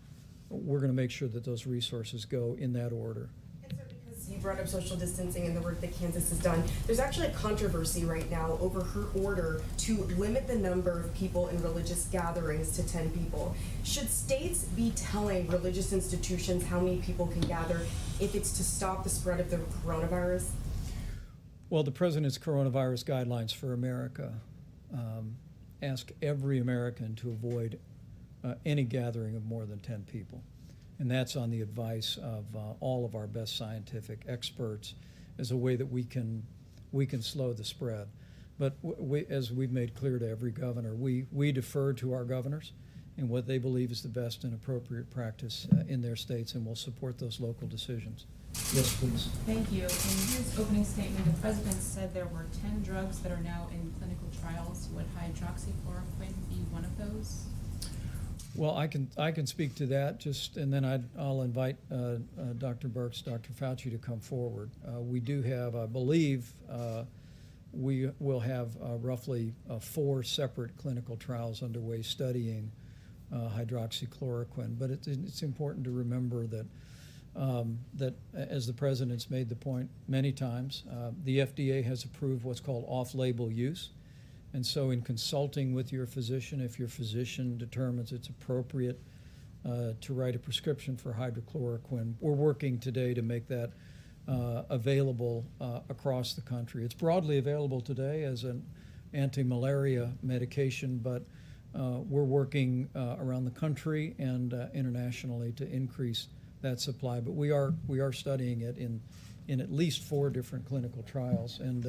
We're going to make sure that those resources go in that order. And so, because you brought up social distancing and the work that Kansas has done, there's actually a controversy right now over her order to limit the number of people in religious gatherings to 10 people. Should states be telling religious institutions how many people can gather if it's to stop the spread of the coronavirus? Well, the President's coronavirus guidelines for America ask every American to avoid any gathering of more than 10 people. And that's on the advice of all of our best scientific experts as a way that we can slow the spread. But as we've made clear to every governor, we defer to our governors in what they believe is the best and appropriate practice in their states, and we'll support those local decisions. Yes, please. Thank you. In his opening statement, the president said there were 10 drugs that are now in clinical trials. Would hydroxychloroquine be one of those? Well, I can speak to that, and then I'll invite Dr. Birx, Dr. Fauci to come forward. We do have, I believe, we will have roughly 4 separate clinical trials underway studying hydroxychloroquine. But it's important to remember that as the President's made the point many times, the FDA has approved what's called off-label use. And so in consulting with your physician, if your physician determines it's appropriate to write a prescription for hydrochloroquine, we're working today to make that available across the country. It's broadly available today as an anti-malaria medication, but we're working around the country and internationally to increase that supply. But we are studying it in at least 4 different clinical trials, and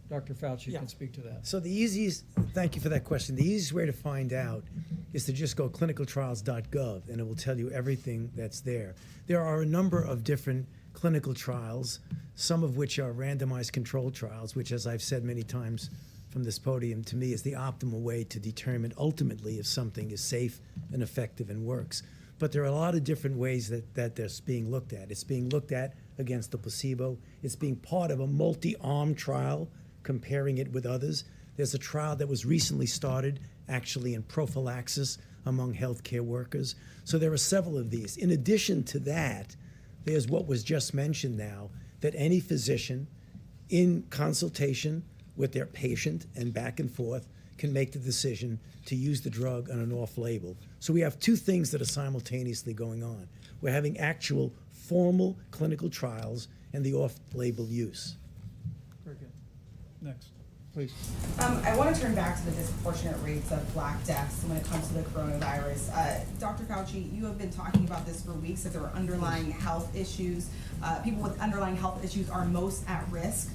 Dr. Fauci can speak to that. So the easiest, thank you for that question. The easiest way to find out is to just go clinicaltrials.gov, and it will tell you everything that's there. There are a number of different clinical trials, some of which are randomized controlled trials, which, as I've said many times from this podium, to me is the optimal way to determine ultimately if something is safe and effective and works. But there are a lot of different ways that that's being looked at. It's being looked at against the placebo. It's being part of a multi-arm trial, comparing it with others. There's a trial that was recently started, actually in prophylaxis among healthcare workers. So there are several of these. In addition to that, there's what was just mentioned now, that any physician in consultation with their patient and back and forth can make the decision to use the drug on an off-label. So we have two things that are simultaneously going on. We're having actual formal clinical trials and the off-label use. Very good. Next, please. I want to turn back to the disproportionate rates of Black deaths when it comes to the coronavirus. Dr. Fauci, you have been talking about this for weeks, that there are underlying health issues. People with underlying health issues are most at risk.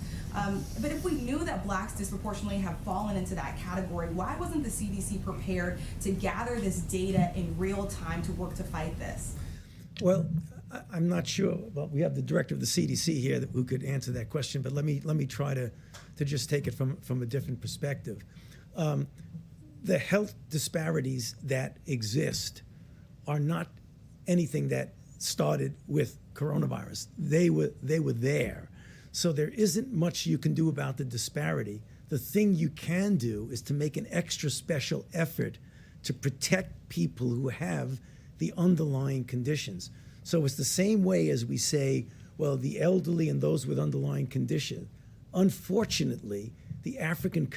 But if we knew that Blacks disproportionately have fallen into that category, why wasn't the CDC prepared to gather this data in real time to work to fight this? Well, I'm not sure. Well, we have the director of the CDC here who could answer that question, but let me try to just take it from a different perspective. The health disparities that exist are not anything that started with coronavirus. They were there. So there isn't much you can do about the disparity. The thing you can do is to make an extra special effort to protect people who have the underlying conditions. So it's the same way as we say, well, the elderly and those with underlying condition. Unfortunately, the African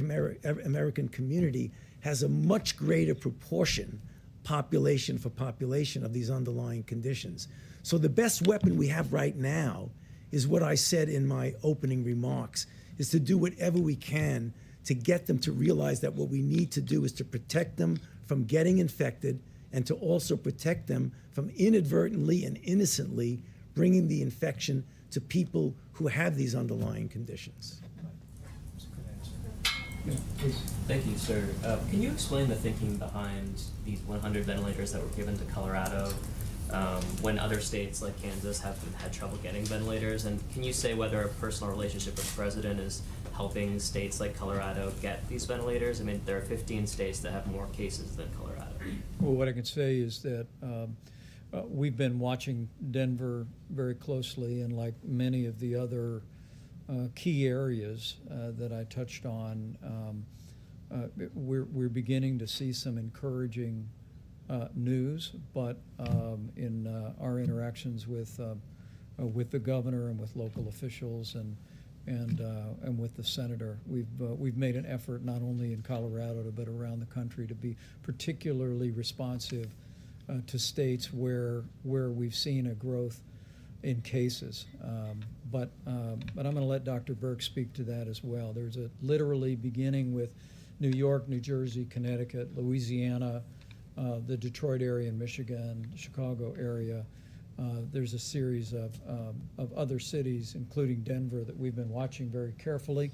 American community has a much greater proportion, population for population, of these underlying conditions. So the best weapon we have right now is what I said in my opening remarks, is to do whatever we can to get them to realize that what we need to do is to protect them from getting infected and to also protect them from inadvertently and innocently bringing the infection to people who have these underlying conditions. Thank you, sir. Can you explain the thinking behind these 100 ventilators that were given to Colorado when other states like Kansas haven't had trouble getting ventilators? And can you say whether a personal relationship with the president is helping states like Colorado get these ventilators? I mean, there are 15 states that have more cases than Colorado. Well, what I can say is that we've been watching Denver very closely, and like many of the other key areas that I touched on, we're beginning to see some encouraging news, but in our interactions with the governor and with local officials and with the senator, we've made an effort not only in Colorado but around the country to be particularly responsive to states where we've seen a growth in cases. But I'm going to let Dr. Burke speak to that as well. There's literally beginning with New York, New Jersey, Connecticut, Louisiana, the Detroit area in Michigan, Chicago area. There's a series of other cities, including Denver, that we've been watching very carefully.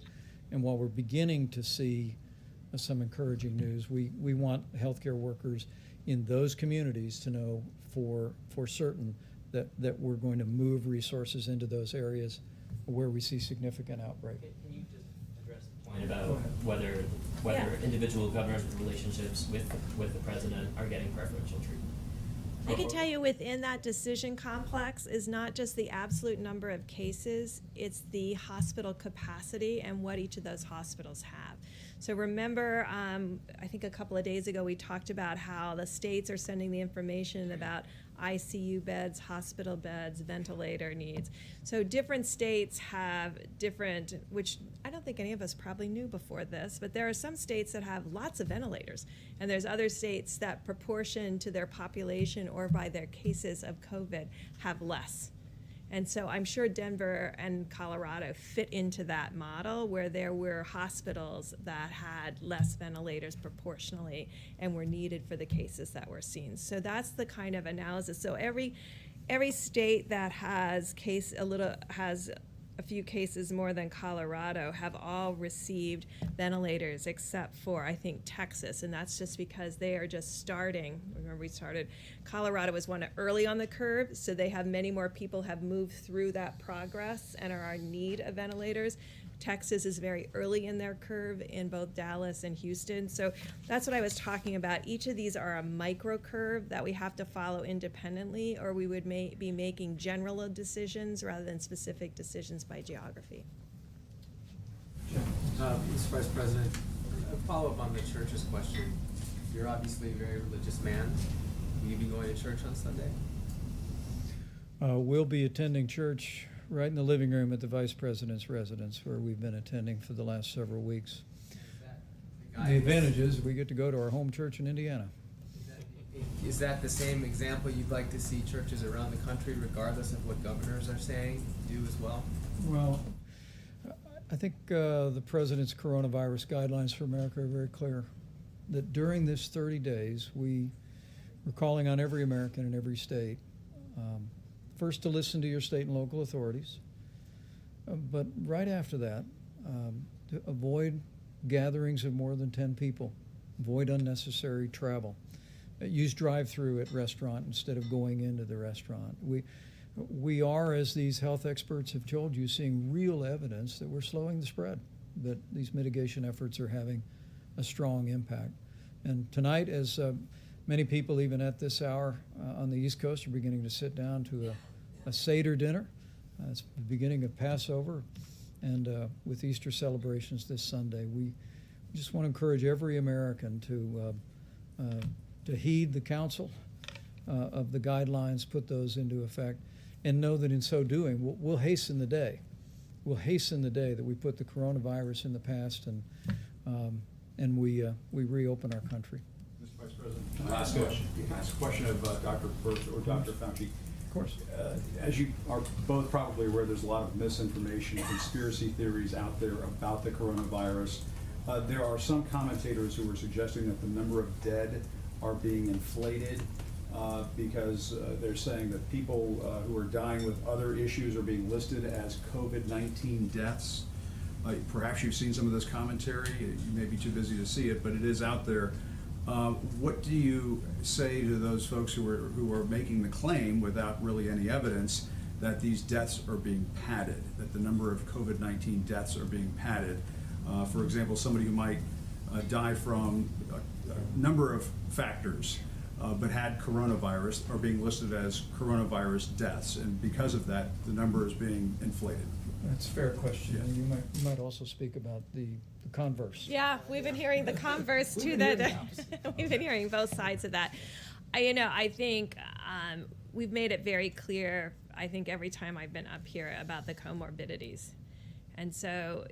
And while we're beginning to see some encouraging news, we want healthcare workers in those communities to know for certain that we're going to move resources into those areas where we see significant outbreak. Can you just address the point about whether individual governors with relationships with the president are getting preferential treatment? I can tell you within that decision complex is not just the absolute number of cases, it's the hospital capacity and what each of those hospitals have. So remember, I think a couple of days ago we talked about how the states are sending the information about ICU beds, hospital beds, ventilator needs. So different states have different, which I don't think any of us probably knew before this, but there are some states that have lots of ventilators, and there's other states that proportion to their population or by their cases of COVID have less. And so I'm sure Denver and Colorado fit into that model where there were hospitals that had less ventilators proportionally and were needed for the cases that were seen. So that's the kind of analysis. So every state that has a few cases more than Colorado have all received ventilators except for, I think, Texas, and that's just because they are just starting. Remember, Colorado was one early on the curve, so they have many more people have moved through that progress and are in need of ventilators. Texas is very early in their curve in both Dallas and Houston. So that's what I was talking about. Each of these are a micro curve that we have to follow independently, or we would be making general decisions rather than specific decisions by geography. Mr. Vice President, a follow-up on the church's question. You're obviously a very religious man. Will you be going to church on Sunday? We'll be attending church right in the living room at the Vice President's residence, where we've been attending for the last several weeks. The advantage is we get to go to our home church in Indiana. Is that the same example you'd like to see churches around the country, regardless of what governors are saying, do as well? Well, I think the President's coronavirus guidelines for America are very clear, that during this 30 days, we're calling on every American in every state, first to listen to your state and local authorities, but right after that, to avoid gatherings of more than 10 people, avoid unnecessary travel. Use drive-through at restaurant instead of going into the restaurant. We are, as these health experts have told you, seeing real evidence that we're slowing the spread, that these mitigation efforts are having a strong impact. And tonight, as many people, even at this hour on the East Coast, are beginning to sit down to a Seder dinner. It's the beginning of Passover, and with Easter celebrations this Sunday, we just want to encourage every American to heed the counsel of the guidelines, put those into effect, and know that in so doing, we'll hasten the day. We'll hasten the day that we put the coronavirus in the past and we reopen our country. Mr. Vice President, can I ask a question of Dr. Birx or Dr. Fauci? Of course. As you are both probably aware, there's a lot of misinformation, conspiracy theories out there about the coronavirus. There are some commentators who are suggesting that the number of dead are being inflated because they're saying that people who are dying with other issues are being listed as COVID-19 deaths. Perhaps you've seen some of this commentary. You may be too busy to see it, but it is out there. What do you say to those folks who are making the claim without really any evidence that these deaths are being padded, that the number of COVID-19 deaths are being padded? For example, somebody who might die from a number of factors but had coronavirus are being listed as coronavirus deaths, and because of that, the number is being inflated. That's a fair question. Yeah. And you might also speak about the converse. Yeah, we've been hearing the converse too. We've been hearing both sides of that. I think we've made it very clear, I think every time I've been up here, about the comorbidities. And so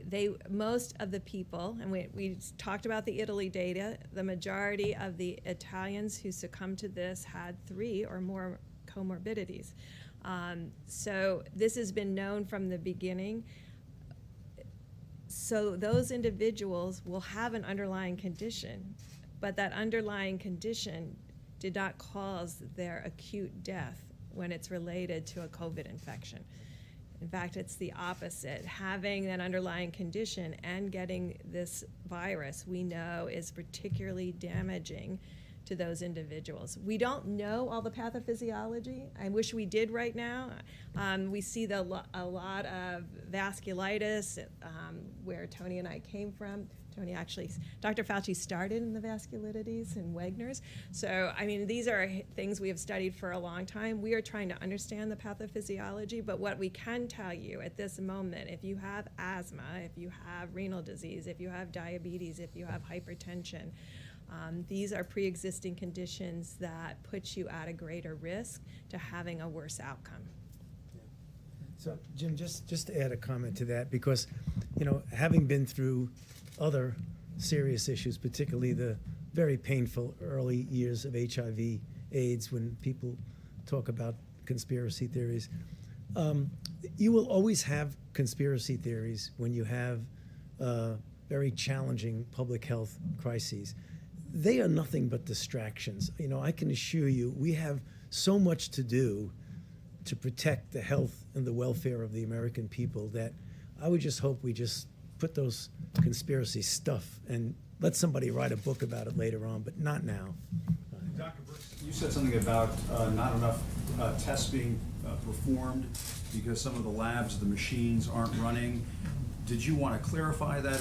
most of the people, and we talked about the Italy data, the majority of the Italians who succumbed to this had 3 or more comorbidities. So this has been known from the beginning. So those individuals will have an underlying condition, but that underlying condition did not cause their acute death when it's related to a COVID infection. In fact, it's the opposite. Having an underlying condition and getting this virus, we know, is particularly damaging to those individuals. We don't know all the pathophysiology. I wish we did right now. We see a lot of vasculitis where Tony and I came from. Tony actually, Dr. Fauci started in the vasculitides and Wegener's. So, I mean, these are things we have studied for a long time. We are trying to understand the pathophysiology, but what we can tell you at this moment, if you have asthma, if you have renal disease, if you have diabetes, if you have hypertension, these are pre-existing conditions that put you at a greater risk to having a worse outcome. So, Jim, just to add a comment to that, because, having been through other serious issues, particularly the very painful early years of HIV, AIDS, when people talk about conspiracy theories, you will always have conspiracy theories when you have very challenging public health crises. They are nothing but distractions. I can assure you, we have so much to do to protect the health and the welfare of the American people that I would just hope we just put those conspiracy stuff and let somebody write a book about it later on, but not now. Dr. Birx, you said something about not enough tests being performed because some of the labs, the machines aren't running. Did you want to clarify that?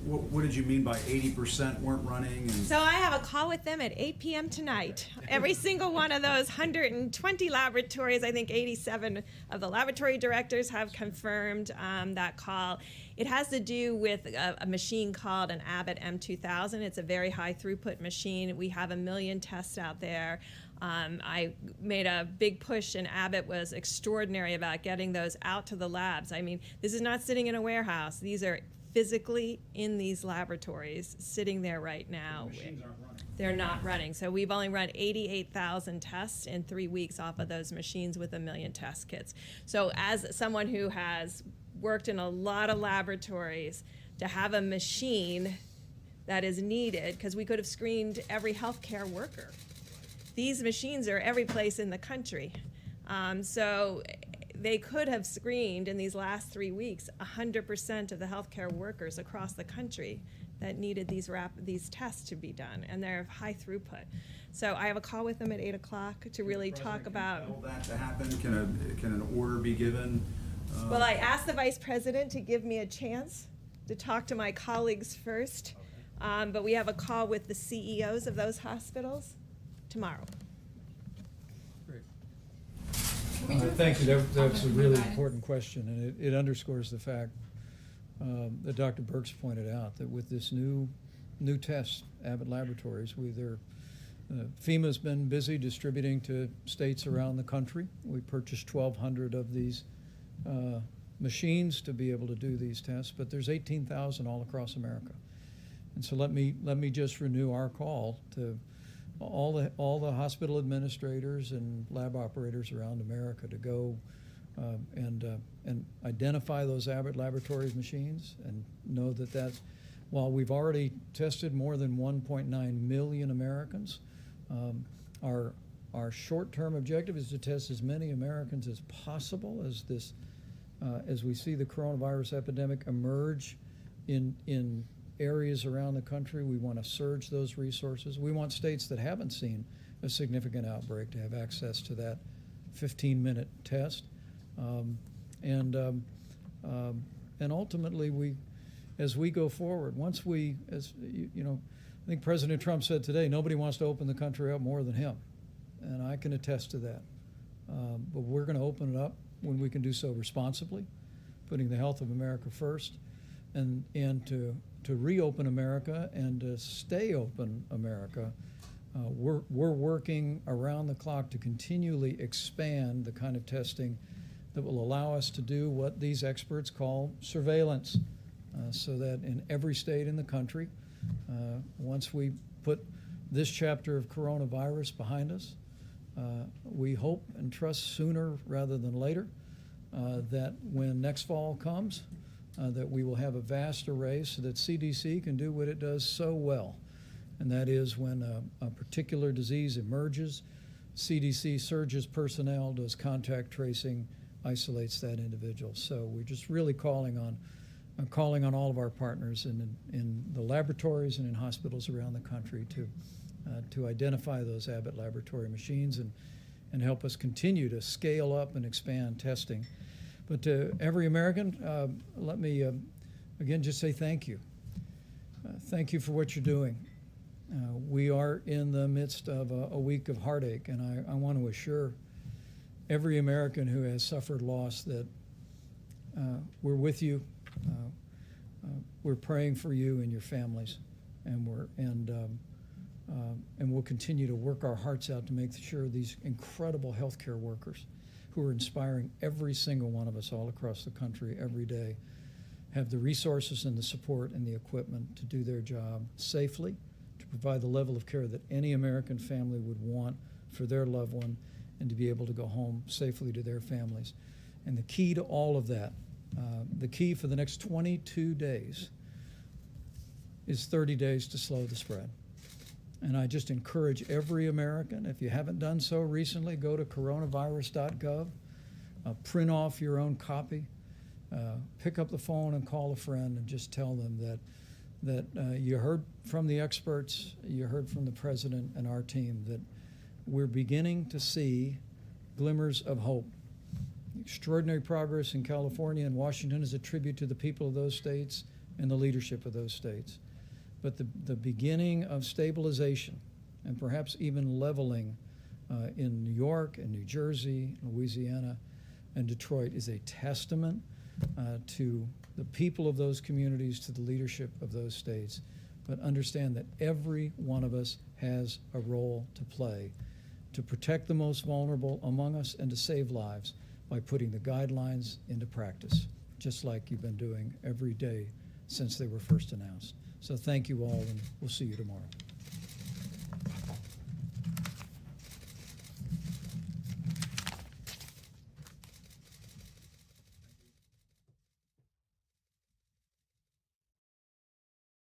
What did you mean by 80% weren't running? So I have a call with them at 8 p.m. tonight. Every single one of those 120 laboratories, I think 87 of the laboratory directors have confirmed that call. It has to do with a machine called an Abbott M2000. It's a very high throughput machine. We have 1 million tests out there. I made a big push, and Abbott was extraordinary about getting those out to the labs. I mean, this is not sitting in a warehouse. These are physically in these laboratories, sitting there right now. The machines aren't running. They're not running. So we've only run 88,000 tests in 3 weeks off of those machines with 1 million test kits. So as someone who has worked in a lot of laboratories, to have a machine that is needed, because we could have screened every healthcare worker. These machines are every place in the country. So they could have screened in these last 3 weeks 100% of the healthcare workers across the country that needed these tests to be done, and they're high throughput. So I have a call with them at 8 o'clock to really talk about. Can that to happen? Can an order be given? Well, I asked the vice president to give me a chance to talk to my colleagues first, but we have a call with the CEOs of those hospitals tomorrow. Thank you. That's a really important question, and it underscores the fact that Dr. Birx pointed out, that with this new test, Abbott Laboratories, FEMA's been busy distributing to states around the country. We purchased 1,200 of these machines to be able to do these tests, but there's 18,000 all across America. And so let me just renew our call to all the hospital administrators and lab operators around America to go and identify those Abbott Laboratories machines, and know that while we've already tested more than 1.9 million Americans, our short-term objective is to test as many Americans as possible as we see the coronavirus epidemic emerge in areas around the country. We want to surge those resources. We want states that haven't seen a significant outbreak to have access to that 15-minute test. And ultimately, as we go forward, I think President Trump said today, nobody wants to open the country up more than him, and I can attest to that. But we're going to open it up when we can do so responsibly, putting the health of America first, and to reopen America and to stay open America. We're working around the clock to continually expand the kind of testing that will allow us to do what these experts call surveillance, so that in every state in the country, once we put this chapter of coronavirus behind us, we hope and trust sooner rather than later that when next fall comes, that we will have a vast array so that CDC can do what it does so well. And that is, when a particular disease emerges, CDC surges personnel, does contact tracing, isolates that individual. So we're just really calling on all of our partners in the laboratories and in hospitals around the country to identify those Abbott Laboratory machines and help us continue to scale up and expand testing. But to every American, let me again just say thank you. Thank you for what you're doing. We are in the midst of a week of heartache, and I want to assure every American who has suffered loss that we're with you. We're praying for you and your families, and we'll continue to work our hearts out to make sure these incredible healthcare workers, who are inspiring every single one of us all across the country every day, have the resources and the support and the equipment to do their job safely, to provide the level of care that any American family would want for their loved one, and to be able to go home safely to their families. And the key to all of that, the key for the next 22 days, is 30 days to slow the spread. And I just encourage every American, if you haven't done so recently, go to coronavirus.gov, print off your own copy, pick up the phone and call a friend and just tell them that you heard from the experts, you heard from the president and our team, that we're beginning to see glimmers of hope. Extraordinary progress in California and Washington is a tribute to the people of those states and the leadership of those states. But the beginning of stabilization and perhaps even leveling in New York and New Jersey, Louisiana, and Detroit is a testament to the people of those communities, to the leadership of those states, but understand that every one of us has a role to play to protect the most vulnerable among us and to save lives by putting the guidelines into practice, just like you've been doing every day since they were first announced. So thank you all, and we'll see you tomorrow.